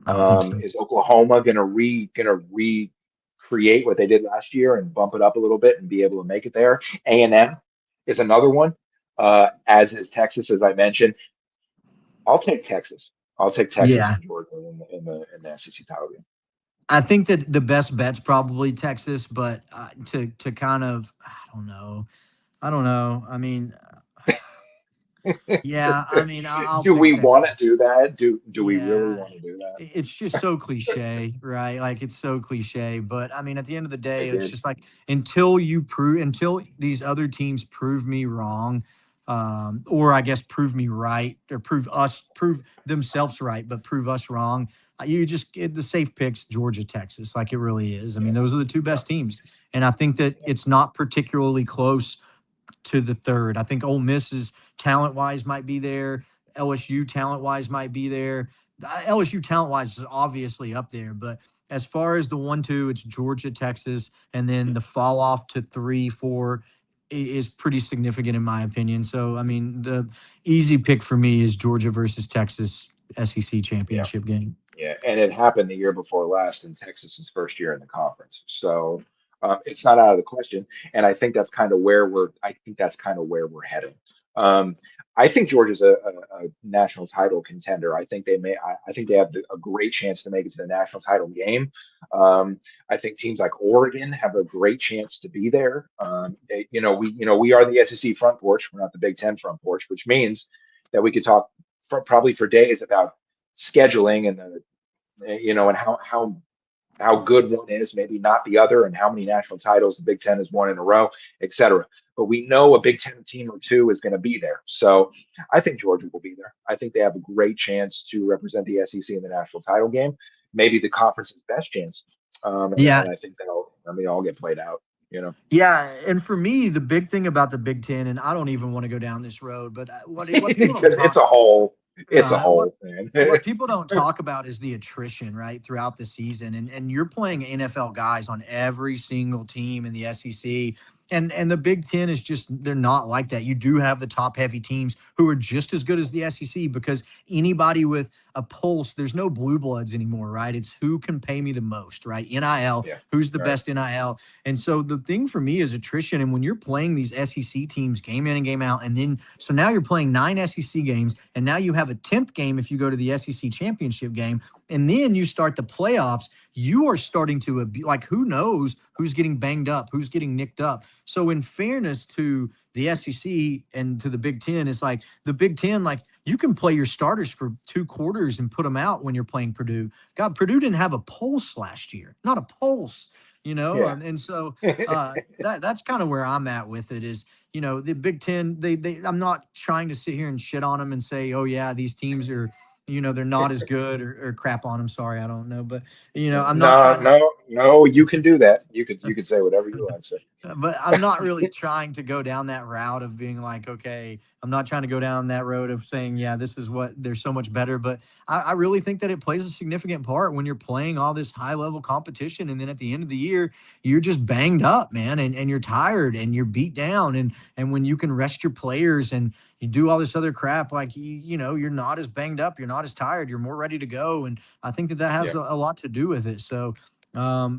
Speaker 2: I don't think so.
Speaker 1: Is Oklahoma gonna recreate what they did last year and bump it up a little bit and be able to make it there? A&M is another one, as is Texas, as I mentioned. I'll take Texas. I'll take Texas
Speaker 2: Yeah,
Speaker 1: and Georgia in the SEC title game.
Speaker 2: I think that the best bet's probably Texas, but to kind of, I don't know. I mean, yeah, I mean, I'll
Speaker 1: Do
Speaker 2: pick
Speaker 1: we want to
Speaker 2: Texas.
Speaker 1: do that? Do we really
Speaker 2: Yeah,
Speaker 1: want to do that?
Speaker 2: it's just so cliche, right? Like it's so cliche. But I mean, at the end of the
Speaker 1: They
Speaker 2: day, it's
Speaker 1: did.
Speaker 2: just like until these other teams prove me wrong, or I guess prove me right, or prove themselves right, but prove us wrong. You just get the safe picks, Georgia, Texas, like it really is. I mean,
Speaker 1: Yeah,
Speaker 2: those are the two
Speaker 1: yeah,
Speaker 2: best teams, and I think that
Speaker 1: yeah,
Speaker 2: it's not particularly close to the third. I think Ole Miss's talent wise might be there. LSU talent wise might be there. LSU talent wise is obviously up there, but as far as the 1-2, it's Georgia, Texas, and then the fall off to 3-4 is pretty significant in my opinion. So I mean, the easy pick for me is Georgia versus Texas SEC
Speaker 1: yeah.
Speaker 2: championship game.
Speaker 1: Yeah, and it happened the year before last in Texas's first year in the conference. So it's not out of the question. And I think that's kind of where we're heading. Um, I think Georgia's a national title contender. I think they have a great chance to make it to the national title game. I think teams like Oregon have a great chance to be there. We are the SEC Front Porch. We're not the Big Ten Front Porch, which means that we could talk probably for days about scheduling and and how good one is, maybe not the other, and how many national titles the Big Ten has won in a row, et cetera. But we know a Big Ten team or two is going to be there. So I think Georgia will be there. I think they have a great chance to represent the SEC in the national title game, maybe the conference's best chance.
Speaker 2: Yeah,
Speaker 1: And I think that'll all get played out. You know,
Speaker 2: yeah, and for me, the big thing about the Big Ten, and I don't even want to go down this road, but what people don't
Speaker 1: because
Speaker 2: talk,
Speaker 1: it's a
Speaker 2: what
Speaker 1: whole thing.
Speaker 2: what people don't talk about is the attrition, right, throughout the season. And you're playing NFL guys on every single team in the SEC. And the Big Ten is just they're not like that. You do have the top heavy teams who are just as good as the SEC because anybody with a pulse, there's no blue bloods anymore, right? It's who can pay me the most, right? NIL,
Speaker 1: Yeah,
Speaker 2: who's the
Speaker 1: right.
Speaker 2: best NIL. And so the thing for me is attrition. And when you're playing these SEC teams game in and game out, and then so now you're playing 9 SEC games, and now you have a 10th game if you go to the SEC championship game, and then you start the playoffs, you are starting to like who knows who's getting banged up, who's getting nicked up. So in fairness to the SEC and to the Big Ten, it's like the Big Ten, like you can play your starters for 2 quarters and put them out when you're playing Purdue. God, Purdue didn't have a pulse last year, not a pulse,
Speaker 1: Yeah.
Speaker 2: and so that's kind of where I'm at with it. Is the Big Ten. They I'm not trying to sit here and shit on them and say, oh yeah, these teams are. They're not as good or crap on them. Sorry, I don't know, but I'm not
Speaker 1: No,
Speaker 2: trying to
Speaker 1: no, no. You can do that. You could say whatever you want, sir.
Speaker 2: but I'm not really trying to go down that route of being like, okay, I'm not trying to go down that road of saying, yeah, this is what they're so much better. But I really think that it plays a significant part when you're playing all this high level competition. And then at the end of the year, you're just banged up, man, and you're tired and you're beat down. And when you can rest your players and you do all this other crap, like, you're not as banged up, you're not as tired, you're more ready to go. And I think that has
Speaker 1: Yeah,
Speaker 2: a lot to do with it. So,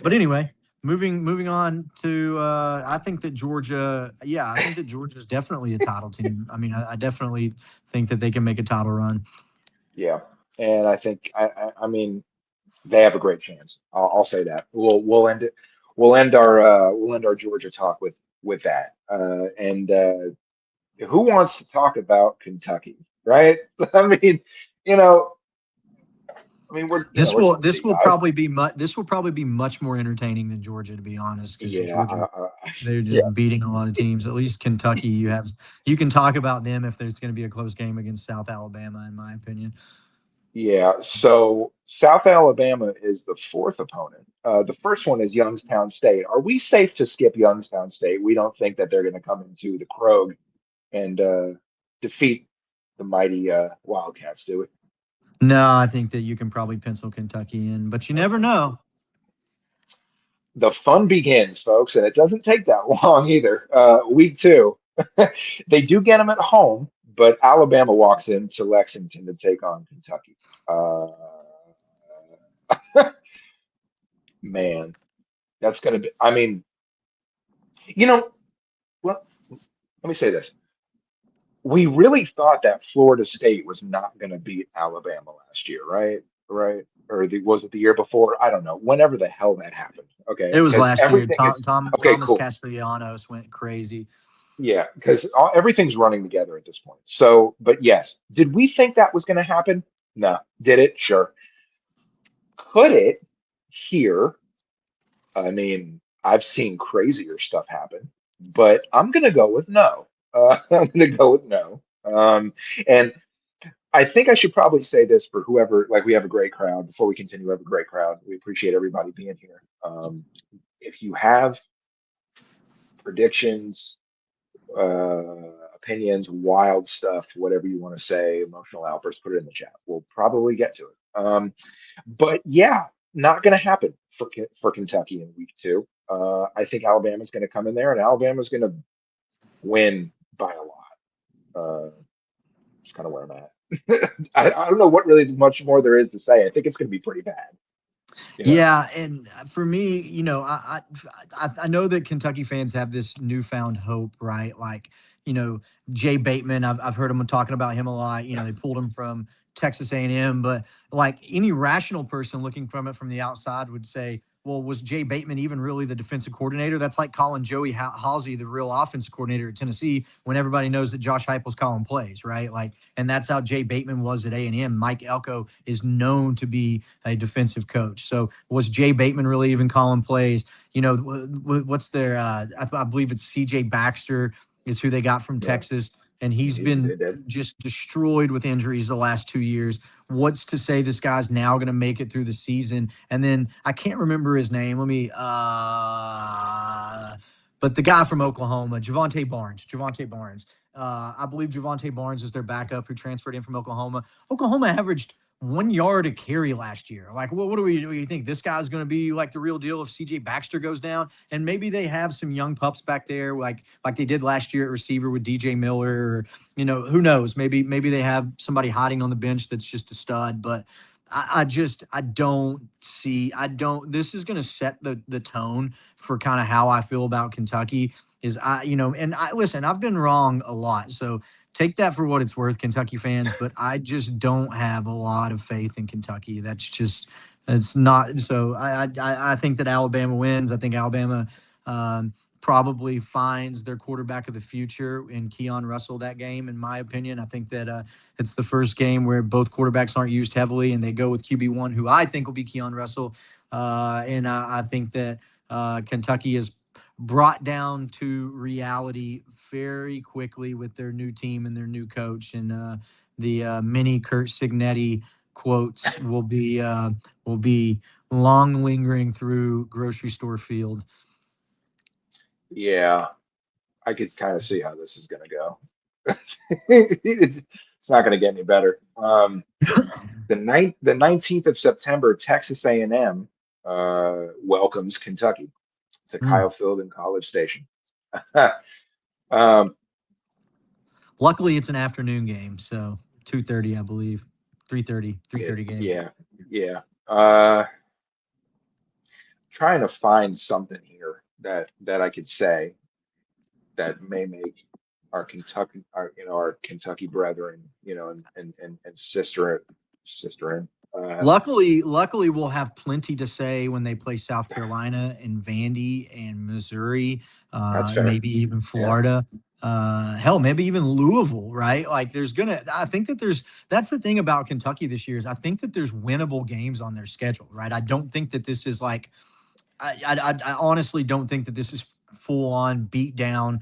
Speaker 2: but
Speaker 1: yeah,
Speaker 2: anyway, moving on to I think that Georgia, yeah, I think that Georgia's definitely a title team. I mean, I definitely think that they can make a title run.
Speaker 1: yeah. And I think I mean they have a great chance. I'll say that. We'll end it. We'll end our Georgia talk with that. And who wants to talk about Kentucky, right? I mean, you know, I mean,
Speaker 2: This
Speaker 1: we're
Speaker 2: will
Speaker 1: Tennessee guys.
Speaker 2: this will probably be much more entertaining than Georgia, to be honest, because
Speaker 1: Yeah,
Speaker 2: Georgia, they're
Speaker 1: yeah,
Speaker 2: just beating a lot of teams. At least Kentucky, you can talk about them if there's going to be a close game against South Alabama, in my opinion.
Speaker 1: yeah. So South Alabama is the fourth opponent. The first one is Youngstown State. Are we safe to skip Youngstown State? We don't think that they're going to come into the Krog and defeat the mighty Wildcats, do we?
Speaker 2: No, I think that you can probably pencil Kentucky in, but you never
Speaker 1: Okay.
Speaker 2: know.
Speaker 1: The fun begins, folks, and it doesn't take that long either. Week two, they do get them at home, but Alabama walks into Lexington to take on Kentucky. Uh, man, that's going to be, I mean, you know, let, let me say this. We really thought that Florida State was not going to beat Alabama last year, right? Right? Was it the year before? I don't know. Whenever the hell that happened. Okay.
Speaker 2: It was
Speaker 1: Because
Speaker 2: last year.
Speaker 1: everything is, okay,
Speaker 2: Thomas
Speaker 1: cool.
Speaker 2: Castellanos went crazy.
Speaker 1: Yeah, because everything's running together at this point. So, but yes, did we think that was going to happen? No. Did it? Sure. Could it here? I mean, I've seen crazier stuff happen, but I'm going to go with no. I'm going to go with no. And I think I should probably say this for whoever, like we have a great crowd. Before we continue, we have a great crowd. We appreciate everybody being here. If you have predictions, opinions, wild stuff, whatever you want to say, emotional outbursts, put it in the chat. We'll probably get to it. But yeah, not going to happen for Kentucky in week two. I think Alabama's going to come in there and Alabama's going to win by a lot. That's kind of where I'm at. I don't know what really much more there is to say. I think it's going to be pretty bad. You know?
Speaker 2: Yeah, and for me, I know that Kentucky fans have this newfound hope, right? Like, Jay Bateman, I've heard them talking about him a lot. They pulled him from Texas A&M, but like any rational person looking from it from the outside would say, well, was Jay Bateman even really the defensive coordinator? That's like calling Joey Halsey the real offensive coordinator at Tennessee when everybody knows that Josh Heupel's calling plays, right? Like, and that's how Jay Bateman was at A&M. Mike Elko is known to be a defensive coach. So was Jay Bateman really even calling plays? What's their? I believe it's C.J. Baxter is who they got from
Speaker 1: Yeah,
Speaker 2: Texas, and he's been
Speaker 1: they did.
Speaker 2: just destroyed with injuries the last 2 years. What's to say this guy's now going to make it through the season? And then I can't remember his name. Let me. But the guy from Oklahoma, Javante Barnes. Javante Barnes. I believe Javante Barnes is their backup who transferred in from Oklahoma. Oklahoma averaged 1 yard a carry last year. Like, what do you think? This guy's going to be like the real deal if CJ Baxter goes down? And maybe they have some young pups back there, like they did last year at receiver with DJ Miller, or who knows? Maybe they have somebody hiding on the bench that's just a stud. But I don't see. I don't. This is going to set the tone for kind of how I feel about Kentucky. And I listen. I've been wrong a lot, so take that for what it's worth, Kentucky fans. But I just don't have a lot of faith in Kentucky. It's not. So I think that Alabama wins. I think Alabama probably finds their quarterback of the future in Keon Russell that game. In my opinion, I think that it's the first game where both quarterbacks aren't used heavily, and they go with QB1, who I think will be Keon Russell. And I think that Kentucky is brought down to reality very quickly with their new team and their new coach. And the mini Kurt Signetti quotes will be long lingering through grocery store field.
Speaker 1: Yeah, I could kind of see how this is going to go. It's not going to get any better. The 19th of September, Texas A&M welcomes Kentucky to
Speaker 2: Mm.
Speaker 1: Kyle Field and College Station. um,
Speaker 2: Luckily, it's an afternoon game, so 2:30, I believe, 3:30,
Speaker 1: yeah,
Speaker 2: 3:30 game.
Speaker 1: yeah, yeah. Trying to find something here that I could say that may make our Kentucky brethren, and sister in.
Speaker 2: Luckily, we'll have plenty to say when they play South Carolina and Vandy and Missouri,
Speaker 1: That's fair.
Speaker 2: maybe even
Speaker 1: Yeah,
Speaker 2: Florida. Hell, maybe even Louisville, right? Like I think that that's the thing about Kentucky this year is I think that there's winnable games on their schedule, right? I don't think that this is like, I honestly don't think that this is full on beat down.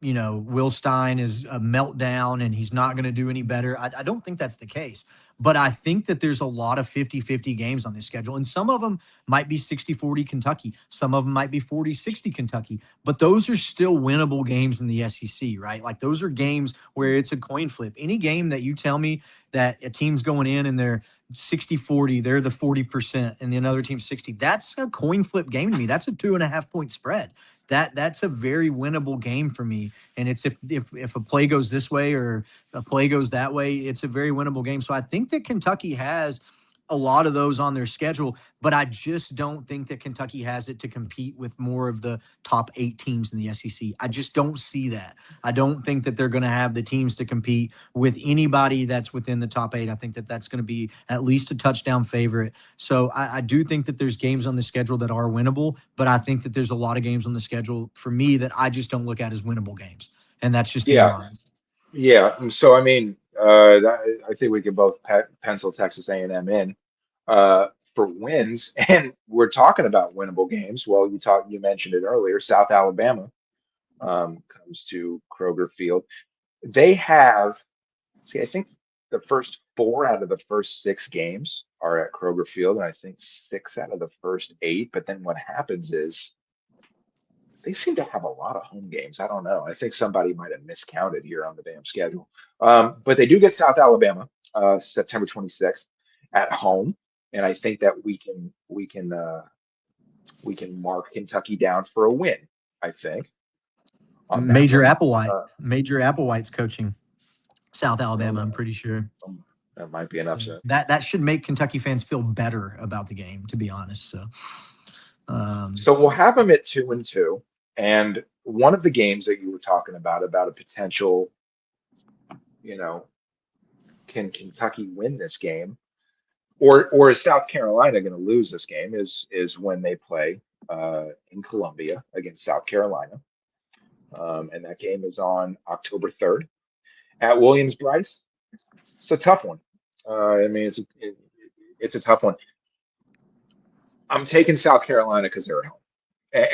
Speaker 2: Will Stein is a meltdown and he's not going to do any better. I don't think that's the case. But I think that there's a lot of 50-50 games on this schedule. And some of them might be 60-40 Kentucky. Some of them might be 40-60 Kentucky. But those are still winnable games in the SEC, right? Like those are games where it's a coin flip. Any game that you tell me that a team's going in and they're 60-40, they're the 40%, and the another team's 60, that's a coin flip game to me. That's a 2.5 point spread. That's a very winnable game for me. And it's if a play goes this way or a play goes that way, it's a very winnable game. So I think that Kentucky has a lot of those on their schedule, but I just don't think that Kentucky has it to compete with more of the top 8 teams in the SEC. I just don't see that. I don't think that they're going to have the teams to compete with anybody that's within the top 8. I think that that's going to be at least a touchdown favorite. So I do think that there's games on the schedule that are winnable, but I think that there's a lot of games on the schedule for me that I just don't look at as winnable games. And that's just being
Speaker 1: Yeah,
Speaker 2: honest.
Speaker 1: yeah. And so I mean, I think we can both pencil Texas A&M in for wins, and we're talking about winnable games. Well, you mentioned it earlier. South Alabama comes to Kroger Field. They have, see, I think the first 4 out of the first 6 games are at Kroger Field, and I think 6 out of the first 8. But then what happens is they seem to have a lot of home games. I don't know. I think somebody might have miscounted here on the damn schedule. But they do get South Alabama, September 26th at home, and I think that we can mark Kentucky down for a win. I think on that
Speaker 2: Major
Speaker 1: one.
Speaker 2: Applewhite,
Speaker 1: Uh,
Speaker 2: Major Applewhite's coaching South
Speaker 1: well,
Speaker 2: Alabama, I'm pretty sure.
Speaker 1: that might be an
Speaker 2: So
Speaker 1: upset.
Speaker 2: that should make Kentucky fans feel better about the game, to be honest. So um,
Speaker 1: So we'll have them at 2-2, and one of the games that you were talking about a potential, you know, can Kentucky win this game? Or is South Carolina going to lose this game? Is when they play in Columbia against South Carolina, and that game is on October 3rd at Williams-Brice. It's a tough one. I mean, it's a tough one. I'm taking South Carolina because they're at home,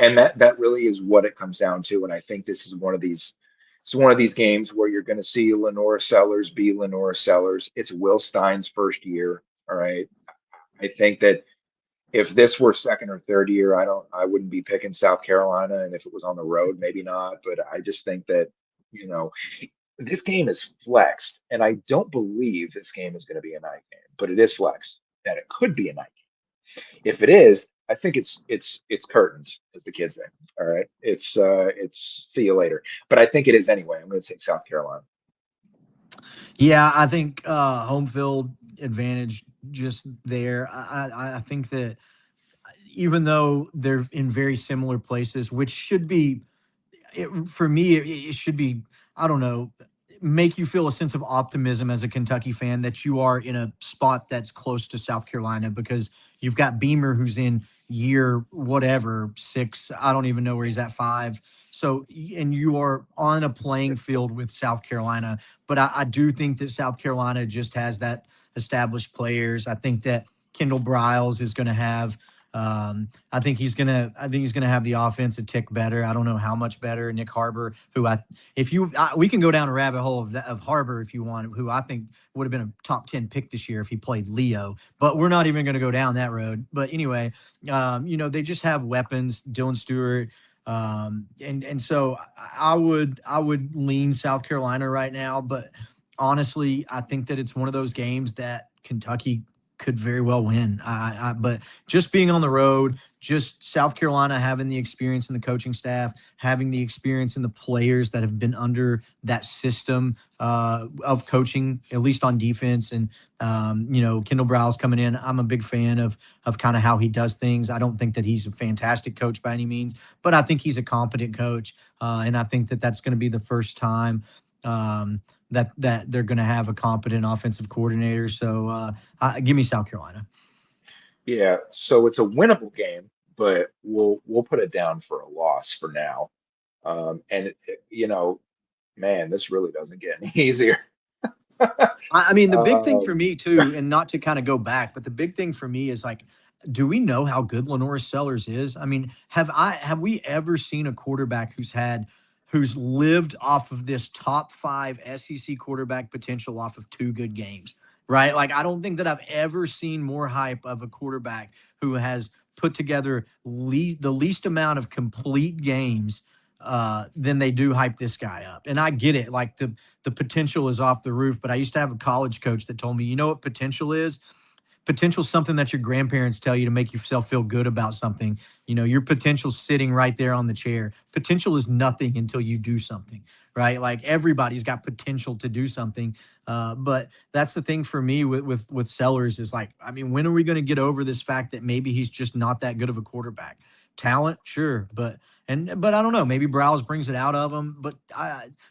Speaker 1: and that really is what it comes down to. And I think this is one of these. It's one of these games where you're going to see Lenora Sellers be Lenora Sellers. It's Will Stein's first year. All right. I think that if this were second or third year, I wouldn't be picking South Carolina. And if it was on the road, maybe not. But I just think that, you know, this game is flexed. And I don't believe this game is going to be a night game, but it is flexed that it could be a night game. If it is, I think it's curtains, as the kids say. All right. It's see you later. But I think it is anyway. I'm going to take South Carolina.
Speaker 2: yeah, I think home field advantage just there. I think that even though they're in very similar places, which should be for me, it should be, I don't know, make you feel a sense of optimism as a Kentucky fan that you are in a spot that's close to South Carolina because you've got Beamer who's in year whatever 6. I don't even know where he's at 5. So, and you are on a playing field with South Carolina. But I do think that South Carolina just has that established players. I think that Kendall Briles is going to have I think he's gonna have the offense a tick better. I don't know how much better. Nick Harbor, who we can go down a rabbit hole of Harbor if you want, who I think would have been a top 10 pick this year if he played Leo. But we're not even going to go down that road. But anyway, they just have weapons. Dylan Stewart. And so I would lean South Carolina right now, but honestly, I think that it's one of those games that Kentucky could very well win. But just being on the road, just South Carolina having the experience in the coaching staff, having the experience in the players that have been under that system of coaching, at least on defense, and Kendall Browse coming in. I'm a big fan of kind of how he does things. I don't think that he's a fantastic coach by any means, but I think he's a competent coach, and I think that that's going to be the first time. Um, that they're going to have a competent offensive coordinator. So give me South Carolina.
Speaker 1: Yeah, so it's a winnable game, but we'll put it down for a loss for now. And Man, this really doesn't get any easier.
Speaker 2: I mean, the big thing for
Speaker 1: Um,
Speaker 2: me too, and not to kind of go back, but the big thing for me is like, do we know how good Lenore Sellers is? I mean, have we ever seen a quarterback who's lived off of this top five SEC quarterback potential off of two good games, right? Like, I don't think that I've ever seen more hype of a quarterback who has put together the least amount of complete games than they do hype this guy up. And I get it. Like the potential is off the roof. But I used to have a college coach that told me, you know what potential is? Potential is something that your grandparents tell you to make yourself feel good about something. You know, your potential sitting right there on the chair. Potential is nothing until you do something, right? Like everybody's got potential to do something. But that's the thing for me with Sellers is like, I mean, when are we going to get over this fact that maybe he's just not that good of a quarterback? Talent, sure, but I don't know. Maybe Browse brings it out of him. But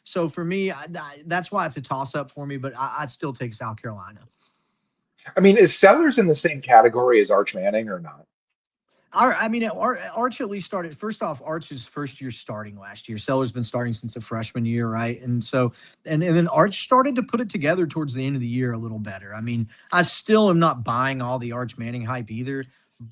Speaker 2: so for me, that's why it's a toss up for me. But I'd still take South Carolina.
Speaker 1: I mean, is Sellers in the same category as Arch Manning or not?
Speaker 2: I mean, Arch at least started. First off, Arch's first year starting last year. Seller's been starting since the freshman year, right? And so, and then Arch started to put it together towards the end of the year a little better. I mean, I still am not buying all the Arch Manning hype either.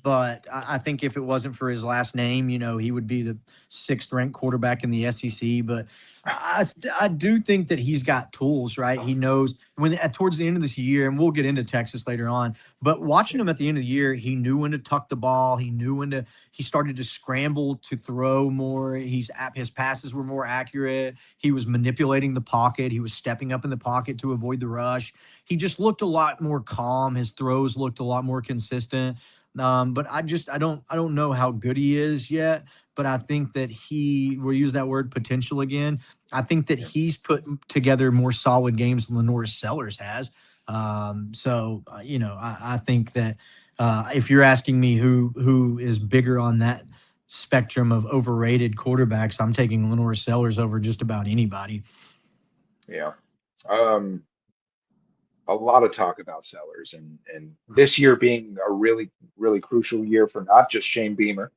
Speaker 2: But I think if it wasn't for his last name, you know, he would be the sixth ranked quarterback in the SEC. But I do think that he's got tools, right? He knows when towards the end of this year, and we'll get into Texas later on. But watching him at the end of the year, he knew when to tuck the ball. He knew when to. He started to scramble to throw more. His passes were more accurate. He was manipulating the pocket. He was stepping up in the pocket to avoid the rush. He just looked a lot more calm. His throws looked a lot more consistent. But I don't know how good he is yet. But I think that we'll use that word potential again. I think that
Speaker 1: Yeah.
Speaker 2: he's put together more solid games than Lenore Sellers has. You know, I think that if you're asking me who is bigger on that spectrum of overrated quarterbacks, I'm taking Lenore Sellers over just about anybody.
Speaker 1: Yeah. Um, a lot of talk about Sellers and this year being a really, really crucial year for not just Shane Beamer,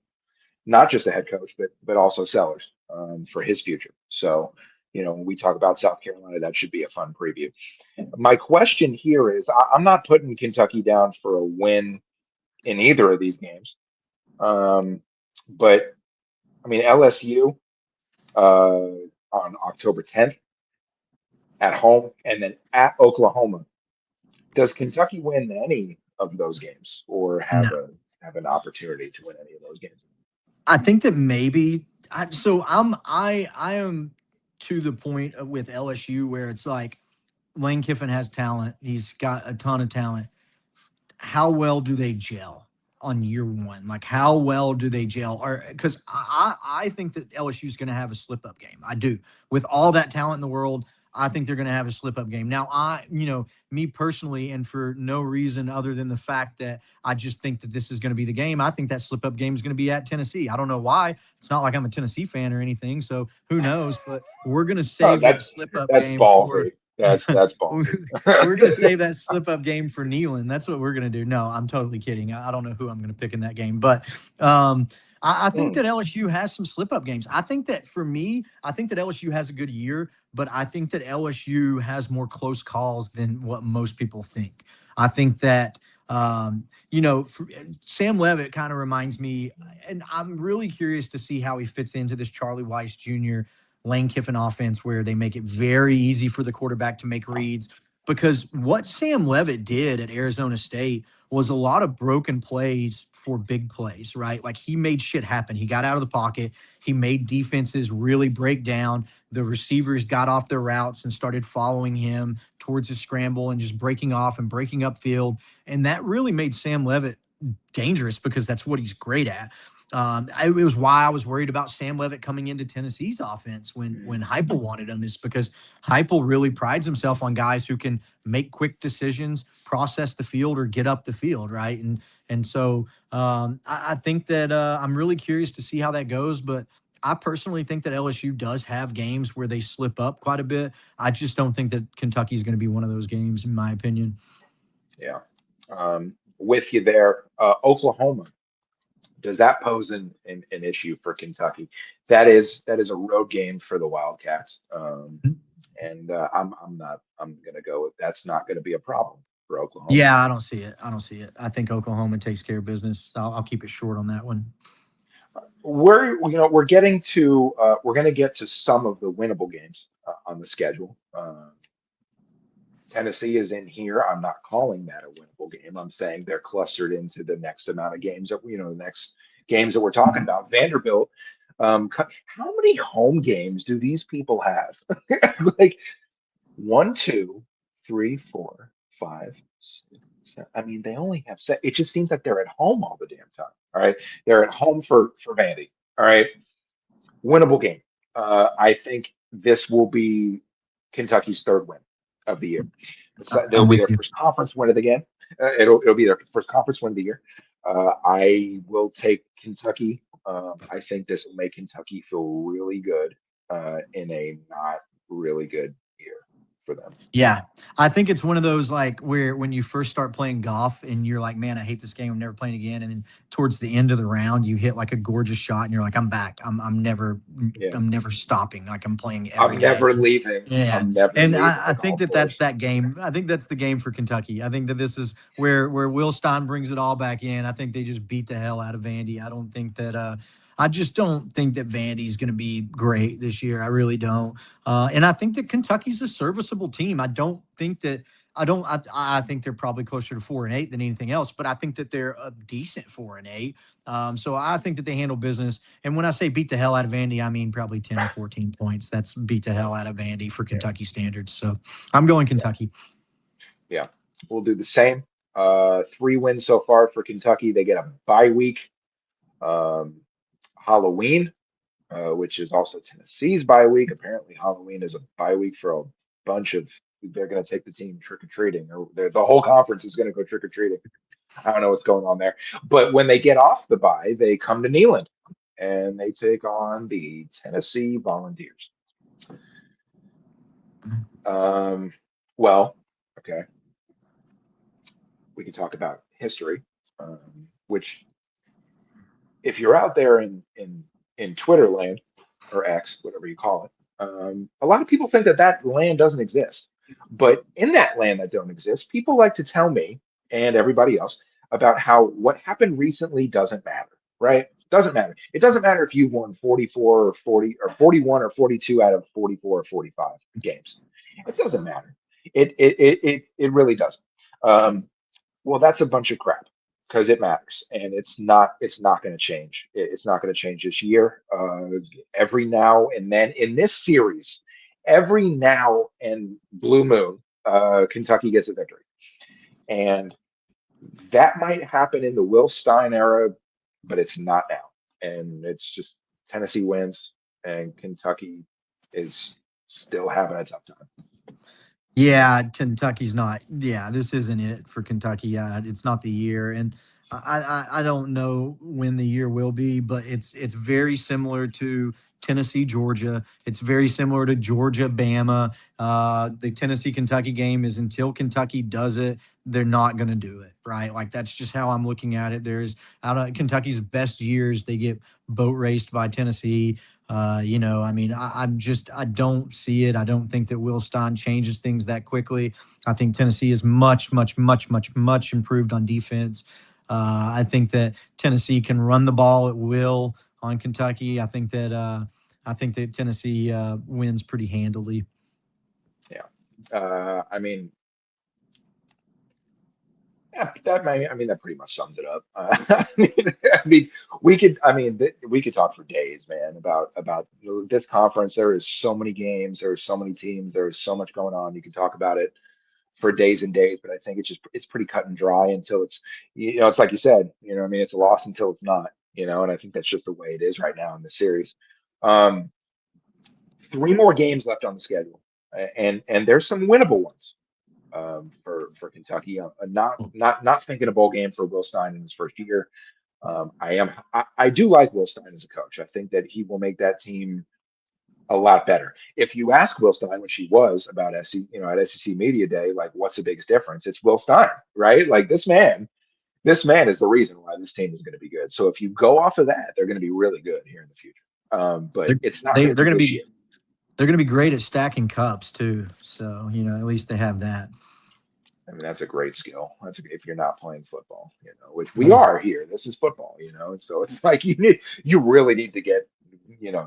Speaker 1: not just the head coach, but also Sellers for his future. So, when we talk about South Carolina, that should be a fun preview. My question here is, I'm not putting Kentucky down for a win in either of these games, but I mean LSU on October 10th at home, and then at Oklahoma. Does Kentucky win any of those games, or
Speaker 2: No,
Speaker 1: have an opportunity to win any of those games?
Speaker 2: I think that maybe. I am to the point with LSU where it's like Lane Kiffin has talent. He's got a ton of talent. How well do they gel on year one? Like how well do they gel? Or because I think that LSU is going to have a slip up game. I do. With all that talent in the world, I think they're going to have a slip up game. Now, me personally, and for no reason other than the fact that I just think that this is going to be the game. I think that slip up game is going to be at Tennessee. I don't know why. It's not like I'm a Tennessee fan or anything, so who knows? But we're going to
Speaker 1: Oh,
Speaker 2: save that slip up
Speaker 1: that's
Speaker 2: game for
Speaker 1: ballsy. That's ballsy.
Speaker 2: we're going to save that slip up game for Nealon. That's what we're going to do. No, I'm totally kidding. I don't know who I'm going to pick in that game, but I think
Speaker 1: Hmm,
Speaker 2: that LSU has some slip up games. I think that for me, I think that LSU has a good year, but I think that LSU has more close calls than what most people think. I think that, Sam Levitt kind of reminds me, and I'm really curious to see how he fits into this Charlie Weiss Jr. Lane Kiffin offense where they make it very easy for the quarterback to make reads. Because what Sam Levitt did at Arizona State was a lot of broken plays for big plays, right? Like he made shit happen. He got out of the pocket. He made defenses really break down. The receivers got off their routes and started following him towards a scramble and just breaking off and breaking upfield. And that really made Sam Levitt dangerous because that's what he's great at. It was why I was worried about Sam Levitt coming into Tennessee's offense when Heupel wanted him, is because Heupel really prides himself on guys who can make quick decisions, process the field, or get up the field, right? And so I think that I'm really curious to see how that goes, but. I personally think that LSU does have games where they slip up quite a bit. I just don't think that Kentucky is going to be one of those games, in my opinion.
Speaker 1: yeah. With you there. Oklahoma. Does that pose an issue for Kentucky? That is a road game for the Wildcats, and I'm going to go with that's not going to be a problem for Oklahoma.
Speaker 2: Yeah, I don't see it. I don't see it. I think Oklahoma takes care of business. I'll keep it short on that one.
Speaker 1: We're going to get to some of the winnable games on the schedule. Tennessee is in here. I'm not calling that a winnable game. I'm saying they're clustered into the next amount of games the next games that we're talking about. Vanderbilt. How many home games do these people have? Like one, two, three, four, five, six, seven. I mean, they only have set. It just seems like they're at home all the damn time. All right, they're at home for Vandy. All right, winnable game. I think this will be Kentucky's third win of the year. So they'll
Speaker 2: I'm
Speaker 1: be
Speaker 2: with
Speaker 1: their
Speaker 2: you.
Speaker 1: first conference win of the game. It'll be their first conference win of the year. I will take Kentucky. I think this will make Kentucky feel really good in a not really good year for them.
Speaker 2: Yeah, I think it's one of those like where when you first start playing golf and you're like, man, I hate this game. I'm never playing again. And then towards the end of the round, you hit like a gorgeous shot, and you're like, I'm back.
Speaker 1: Yeah,
Speaker 2: I'm never stopping. Like I'm playing every
Speaker 1: I'm
Speaker 2: day.
Speaker 1: never leaving.
Speaker 2: Yeah,
Speaker 1: I'm never
Speaker 2: and
Speaker 1: leaving
Speaker 2: I
Speaker 1: the
Speaker 2: think
Speaker 1: golf
Speaker 2: that that's
Speaker 1: course.
Speaker 2: that game. I think that's the game for Kentucky. I think that this is where Will Stein brings it all back in. I think they just beat the hell out of Vandy. I don't think that. I just don't think that Vandy's going to be great this year. I really don't. And I think that Kentucky's a serviceable team. I don't think that. I don't. I think they're probably closer to 4-8 than anything else. But I think that they're a decent 4-8. So I think that they handle business. And when I say beat the hell out of Vandy, I mean probably 10 or 14 points. That's beat the hell out of Vandy for
Speaker 1: Yeah,
Speaker 2: Kentucky standards. So I'm going
Speaker 1: yeah,
Speaker 2: Kentucky.
Speaker 1: yeah. We'll do the same. 3 wins so far for Kentucky. They get a bye week. Um, Halloween, which is also Tennessee's bye week. Apparently, Halloween is a bye week for a bunch of. They're going to take the team trick or treating, or the whole conference is going to go trick or treating. I don't know what's going on there. But when they get off the bye, they come to Neyland and they take on the Tennessee Volunteers. Um, well, okay, we can talk about history, which if you're out there in Twitter land or X, whatever you call it, a lot of people think that that land doesn't exist. But in that land that don't exist, people like to tell me and everybody else about how what happened recently doesn't matter, right? Doesn't matter. It doesn't matter if you won 44 or 40 or 41 or 42 out of 44 or 45 games. It doesn't matter. It really doesn't. Um, well, that's a bunch of crap because it matters, and it's not going to change. It's not going to change this year. Every now and then in this series, every now and blue moon, Kentucky gets a victory, and that might happen in the Will Stein era, but it's not now. And it's just Tennessee wins, and Kentucky is still having a tough time.
Speaker 2: Yeah, Kentucky's not. Yeah, this isn't it for Kentucky. It's not the year, and I don't know when the year will be, but it's very similar to Tennessee Georgia. It's very similar to Georgia Bama. The Tennessee Kentucky game is until Kentucky does it, they're not going to do it. Right, like that's just how I'm looking at it. There's out of Kentucky's best years, they get boat raced by Tennessee. I mean, I don't see it. I don't think that Will Stein changes things that quickly. I think Tennessee is much, much, much, much, much improved on defense. I think that Tennessee can run the ball at will on Kentucky. I think that Tennessee wins pretty handily.
Speaker 1: Yeah. I mean, yeah, that may, I mean, that pretty much sums it up. We could talk for days, man, about this conference. There is so many games, there are so many teams, there is so much going on. You can talk about it for days and days, but I think it's pretty cut and dry until it's like you said, I mean, it's a loss until it's not, and I think that's just the way it is right now in the series. Um, 3 more games left on the schedule, and there's some winnable ones for Kentucky. Not thinking a bowl game for Will Stein in his first year. I do like Will Stein as a coach. I think that he will make that team a lot better. If you ask Will Stein, which he was about SEC, at SEC Media Day, like what's the biggest difference? It's Will Stein, right? Like this man This man is the reason why this team is going to be good. So if you go off of that, they're going to be really good here in the future. But
Speaker 2: They're
Speaker 1: it's not
Speaker 2: they,
Speaker 1: going to
Speaker 2: they're
Speaker 1: be
Speaker 2: going to
Speaker 1: this
Speaker 2: be
Speaker 1: year.
Speaker 2: they're going to be great at stacking cups too. So at least they have that.
Speaker 1: I mean, that's a great skill. If you're not playing football, which we
Speaker 2: Oh yeah.
Speaker 1: are here. This is football, and so it's like you really need to get,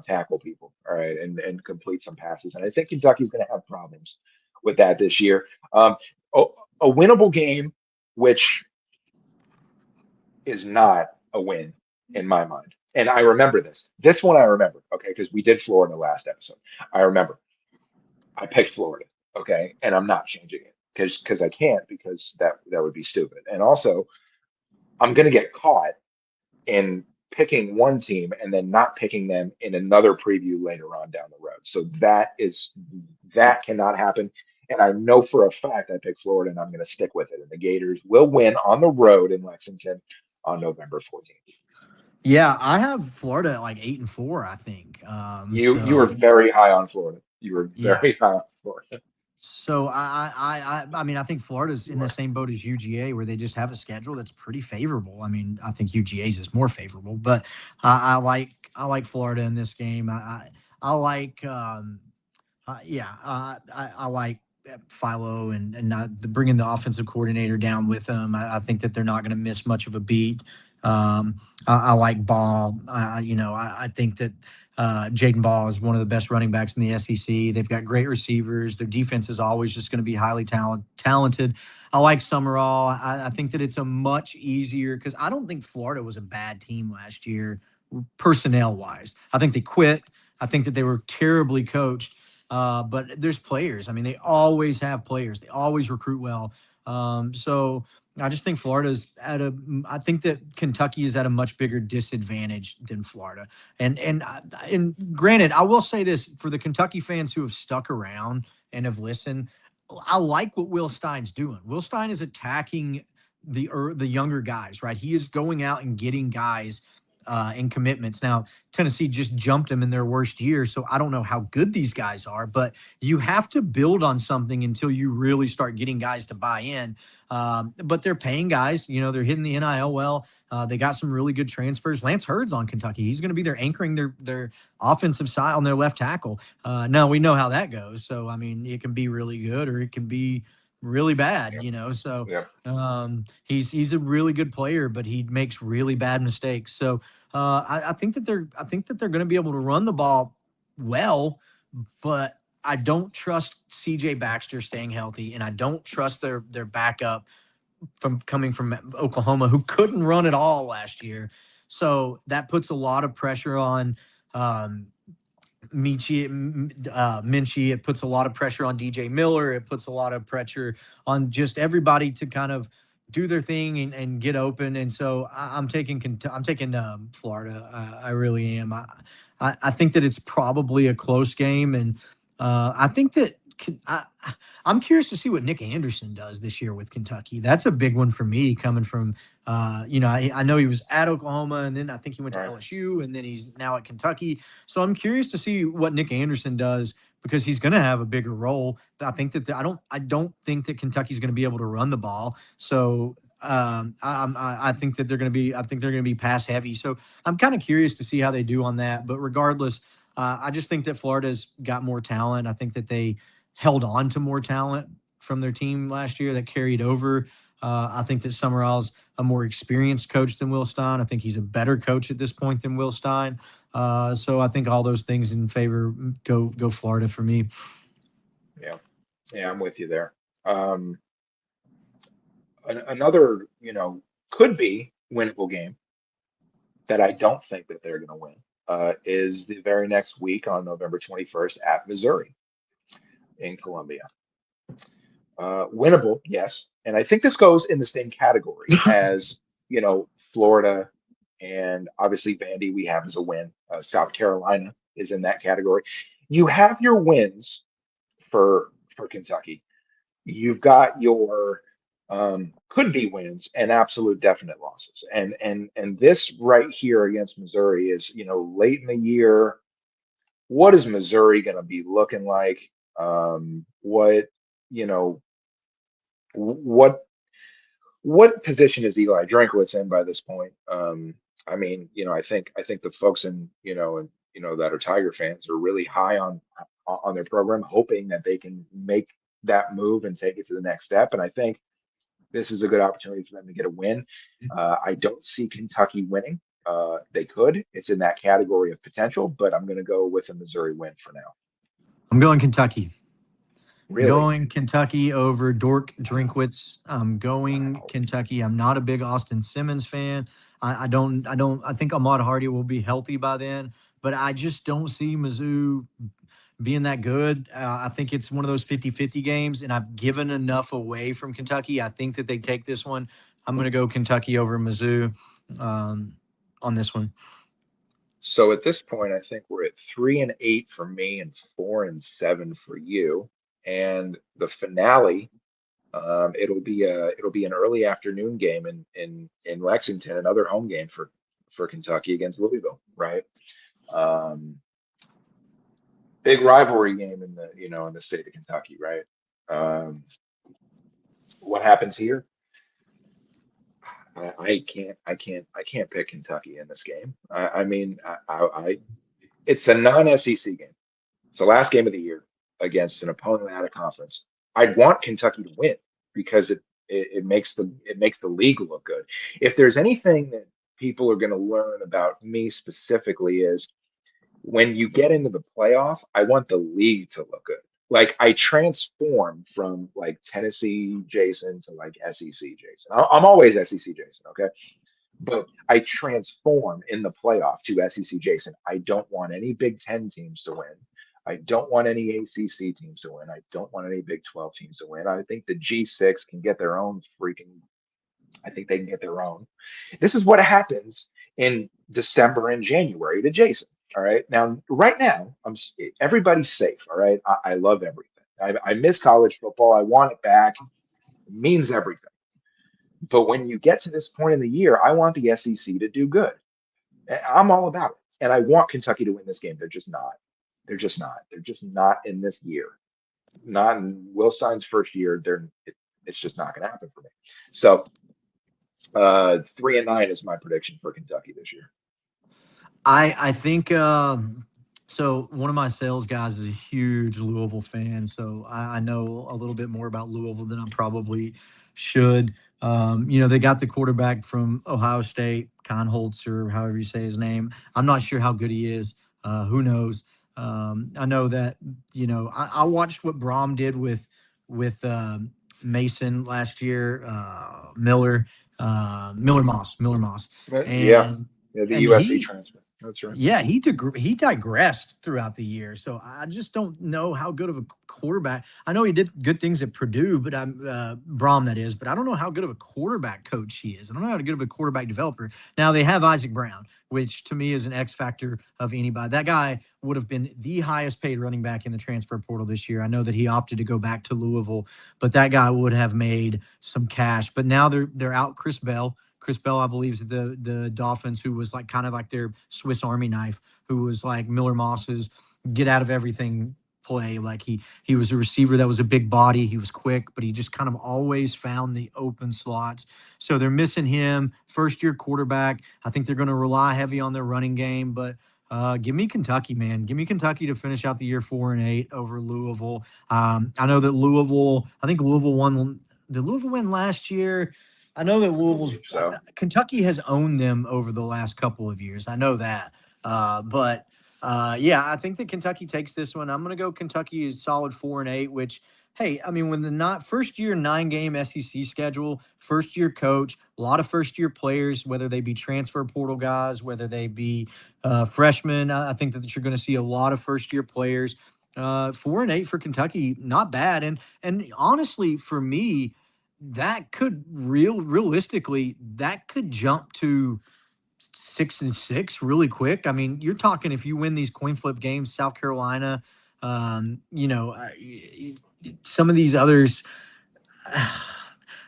Speaker 1: tackle people, all right, and complete some passes. And I think Kentucky's going to have problems with that this year. A, a winnable game, which is not a win in my mind. And I remember this. This one I remember, okay, because we did Florida last episode. I remember I picked Florida, okay, and I'm not changing it because I can't because that would be stupid. And also, I'm going to get caught in picking one team and then not picking them in another preview later on down the road. So that cannot happen. And I know for a fact I picked Florida and I'm going to stick with it. And the Gators will win on the road in Lexington on November 14th.
Speaker 2: Yeah, I have Florida at like 8-4, I think.
Speaker 1: You were very high on Florida. You were
Speaker 2: Yeah.
Speaker 1: very high on Florida.
Speaker 2: So I mean, I think Florida's
Speaker 1: You
Speaker 2: in the
Speaker 1: were.
Speaker 2: same boat as UGA, where they just have a schedule that's pretty favorable. I mean, I think UGA's is more favorable, but I like Florida in this game. I like yeah, I like Philo and bringing the offensive coordinator down with them. I think that they're not going to miss much of a beat. I like Ball. I think that Jaden Ball is one of the best running backs in the SEC. They've got great receivers. Their defense is always just going to be highly talented. I like Summerall. I think that it's a much easier because I don't think Florida was a bad team last year, personnel wise. I think they quit. I think that they were terribly coached. But there's players. I mean, they always have players. They always recruit well. So I just think Florida's at a. I think that Kentucky is at a much bigger disadvantage than Florida. And granted, I will say this for the Kentucky fans who have stuck around and have listened. I like what Will Stein's doing. Will Stein is attacking the younger guys, right? He is going out and getting guys in commitments. Now, Tennessee just jumped them in their worst year, so I don't know how good these guys are, but you have to build on something until you really start getting guys to buy in. But they're paying guys, they're hitting the NIL well. They got some really good transfers. Lance Hurd's on Kentucky. He's going to be there anchoring their offensive side on their left tackle. Now we know how that goes. So I mean, it can be really good or it can be really bad,
Speaker 1: Yep.
Speaker 2: So
Speaker 1: Yep.
Speaker 2: he's a really good player, but he makes really bad mistakes. So I think that they're going to be able to run the ball well, but I don't trust CJ Baxter staying healthy, and I don't trust their backup from coming from Oklahoma, who couldn't run at all last year. So that puts a lot of pressure on um, Minchie. It puts a lot of pressure on DJ Miller. It puts a lot of pressure on just everybody to kind of do their thing and get open. And so I'm taking Florida. I really am. I think that it's probably a close game, and I think that I'm curious to see what Nick Anderson does this year with Kentucky. That's a big one for me, coming from I know he was at Oklahoma, and then I think he went to
Speaker 1: Right.
Speaker 2: LSU, and then he's now at Kentucky. So I'm curious to see what Nick Anderson does because he's going to have a bigger role. I think that I don't think that Kentucky's going to be able to run the ball. So I think that I think they're going to be pass heavy. So I'm kind of curious to see how they do on that. But regardless, I just think that Florida's got more talent. I think that they held on to more talent from their team last year that carried over. I think that Summerall's a more experienced coach than Will Stein. I think he's a better coach at this point than Will Stein. So I think all those things in favor go Florida for me.
Speaker 1: Yeah. Yeah, I'm with you there. Um, another, could be winnable game that I don't think that they're going to win is the very next week on November 21st at Missouri in Columbia. Winnable, yes. And I think this goes in the same category as, Florida and obviously Vandy we have as a win. South Carolina is in that category. You have your wins for Kentucky. You've got your could be wins and absolute definite losses. And this right here against Missouri is, late in the year. What is Missouri going to be looking like? What, you know, what what position is Eli Drinkwitz in by this point? I mean, I think the folks in, that are Tiger fans are really high on their program, hoping that they can make that move and take it to the next step. And I think this is a good opportunity for them to get a win. I don't see Kentucky winning. They could. It's in that category of potential, but I'm going to go with a Missouri win for now.
Speaker 2: I'm going Kentucky.
Speaker 1: Really?
Speaker 2: Going Kentucky over Dork
Speaker 1: Wow.
Speaker 2: Drinkwitz. I'm going
Speaker 1: Wow.
Speaker 2: Kentucky. I'm not a big Austin Simmons fan. I think Ahmad Hardy will be healthy by then, but I just don't see Mizzou being that good. I think it's one of those 50-50 games, and I've given enough away from Kentucky. I think that they take this one. I'm going to go Kentucky over Mizzou um, on this one.
Speaker 1: So at this point, I think we're at 3-8 for me and 4-7 for you. And the finale, it'll be an early afternoon game in Lexington, another home game for Kentucky against Louisville, right? Um, Big rivalry game in the state of Kentucky, right? Um, what happens here? I can't pick Kentucky in this game. I mean, it's a non-SEC game. It's the last game of the year against an opponent out of conference. I'd want Kentucky to win because it makes the league look good. If there's anything that people are going to learn about me specifically is when you get into the playoff, I want the league to look good. Like I transform from like Tennessee Jayson to like SEC Jayson. I'm always SEC Jayson, okay? But I transform in the playoff to SEC Jayson. I don't want any Big Ten teams to win. I don't want any ACC teams to win. I don't want any Big 12 teams to win. I think the G6 can get their own freaking, I think they can get their own. This is what happens in December and January to Jayson. All right. Now, right now, everybody's safe. All right. I love everything. I miss college football. I want it back. It means everything. But when you get to this point in the year, I want the SEC to do good. I'm all about it. And I want Kentucky to win this game. They're just not. They're just not. They're just not in this year. Not in Will Stein's first year. It's just not going to happen for me. So 3-9 is my prediction for Kentucky this year.
Speaker 2: I think so. One of my sales guys is a huge Louisville fan, so I know a little bit more about Louisville than I probably should. They got the quarterback from Ohio State, Holtz, or however you say his name. I'm not sure how good he is. Who knows? I know that I watched what Brom did with Mason last year, Miller Moss,
Speaker 1: Yeah.
Speaker 2: and
Speaker 1: Yeah, the
Speaker 2: and
Speaker 1: USC
Speaker 2: he
Speaker 1: transfer. That's right.
Speaker 2: yeah, he digressed throughout the year. So I just don't know how good of a quarterback. I know he did good things at Purdue, but I'm Brom that is. But I don't know how good of a quarterback coach he is. I don't know how good of a quarterback developer. Now they have Isaac Brown, which to me is an X factor of anybody. That guy would have been the highest paid running back in the transfer portal this year. I know that he opted to go back to Louisville, but that guy would have made some cash. But now they're out Chris Bell. Chris Bell, I believe, is the Dolphins, who was like kind of like their Swiss Army knife, who was like Miller Moss's get out of everything play. Like he was a receiver that was a big body. He was quick, but he just kind of always found the open slots. So they're missing him. First year quarterback. I think they're going to rely heavy on their running game, but give me Kentucky, man. Give me Kentucky to finish out the year 4-8 over Louisville. I know that Louisville. I think Louisville won. Did Louisville win last year? I know that
Speaker 1: I
Speaker 2: Louisville's
Speaker 1: believe so.
Speaker 2: Kentucky has owned them over the last couple of years. I know that, but yeah, I think that Kentucky takes this one. I'm going to go Kentucky is solid 4-8. Which, hey, I mean, when the not first year 9 game SEC schedule, first year coach, a lot of first year players, whether they be transfer portal guys, whether they be freshmen, I think that you're going to see a lot of first year players. 4-8 for Kentucky, not bad, and honestly, for me, that could realistically that could jump to 6-6 really quick. I mean, you're talking if you win these coin flip games, South Carolina, um, you know, uh, some of these others.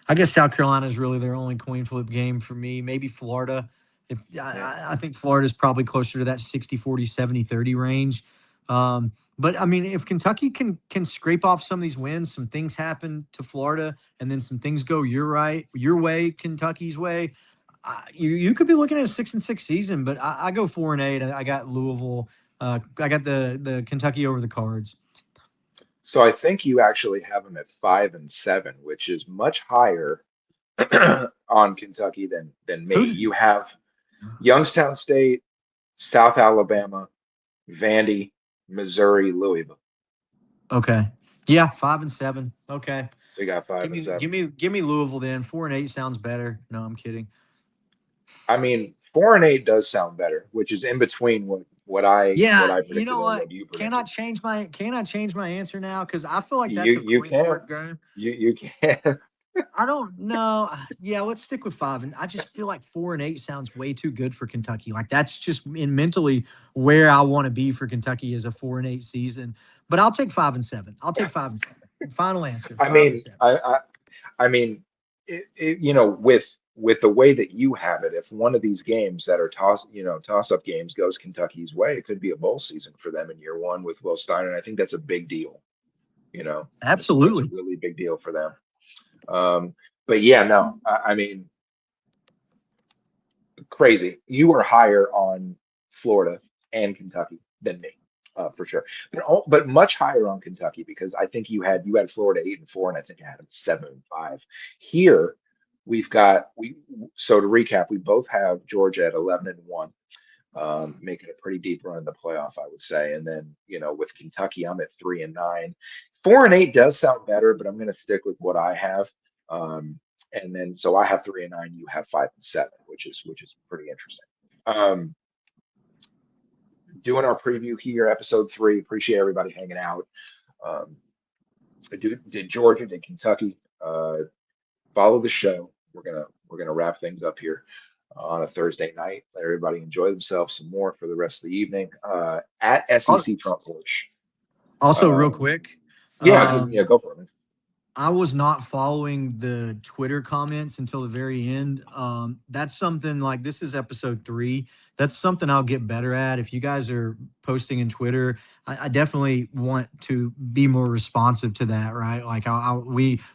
Speaker 2: I guess South Carolina is really their only coin flip game for me. Maybe Florida. If
Speaker 1: Yeah.
Speaker 2: I think Florida is probably closer to that 60-40, 70-30 range. But I mean, if Kentucky can scrape off some of these wins, some things happen to Florida, and then some things go your way, Kentucky's way. You could be looking at a 6-6 season, but I go 4-8. I got Louisville. I got the Kentucky over the Cards.
Speaker 1: So I think you actually have them at 5-7, which is much higher on Kentucky than me.
Speaker 2: Who
Speaker 1: You
Speaker 2: did?
Speaker 1: have Youngstown State, South Alabama, Vandy, Missouri, Louisville.
Speaker 2: Okay, yeah, 5-7. Okay,
Speaker 1: We got five
Speaker 2: give
Speaker 1: and
Speaker 2: me give
Speaker 1: seven.
Speaker 2: me give me Louisville then. 4-8 sounds better. No, I'm kidding.
Speaker 1: I mean, 4-8 does sound better, which is in between what
Speaker 2: Yeah,
Speaker 1: I
Speaker 2: you know
Speaker 1: predicted and
Speaker 2: what?
Speaker 1: what you
Speaker 2: Can I
Speaker 1: predicted.
Speaker 2: change my can I change my answer now? Because I feel like
Speaker 1: You
Speaker 2: that's a
Speaker 1: you
Speaker 2: coin
Speaker 1: can
Speaker 2: flip game.
Speaker 1: you can.
Speaker 2: I don't know. Yeah, let's stick with 5. And I just feel like 4-8 sounds way too good for Kentucky. Like that's just in mentally where I want to be for Kentucky is a 4-8 season. But I'll take 5-7. I'll take 5-7. Final answer,
Speaker 1: I
Speaker 2: five and
Speaker 1: mean,
Speaker 2: seven.
Speaker 1: I mean, with the way that you have it, if one of these games that are toss up games goes Kentucky's way, it could be a bowl season for them in year one with Will Steiner. And I think that's a big deal. That's a
Speaker 2: Absolutely.
Speaker 1: really big deal for them. But yeah, no, I mean, crazy. You were higher on Florida and Kentucky than me, for sure. But much higher on Kentucky because I think you had Florida 8-4, and I think I had them 7-5. Here we've got we. So to recap, we both have Georgia at 11-1, making a pretty deep run in the playoff, I would say. And then with Kentucky, I'm at 3-9. 4-8 does sound better, but I'm going to stick with what I have. And then so I have 3-9, you have 5-7, which is pretty interesting. Um, Doing our preview here, episode 3. Appreciate everybody hanging out. Um, did Georgia, did Kentucky. Follow the show. We're gonna wrap things up here on a Thursday night. Let everybody enjoy themselves some more for the rest of the evening. At
Speaker 2: Al-
Speaker 1: SEC Front Porch.
Speaker 2: Also, real
Speaker 1: Um,
Speaker 2: quick,
Speaker 1: yeah,
Speaker 2: um,
Speaker 1: go for it, man.
Speaker 2: I was not following the Twitter comments until the very end. That's something like this is episode 3. That's something I'll get better at. If you guys are posting in Twitter, I definitely want to be more responsive to that. Right? Like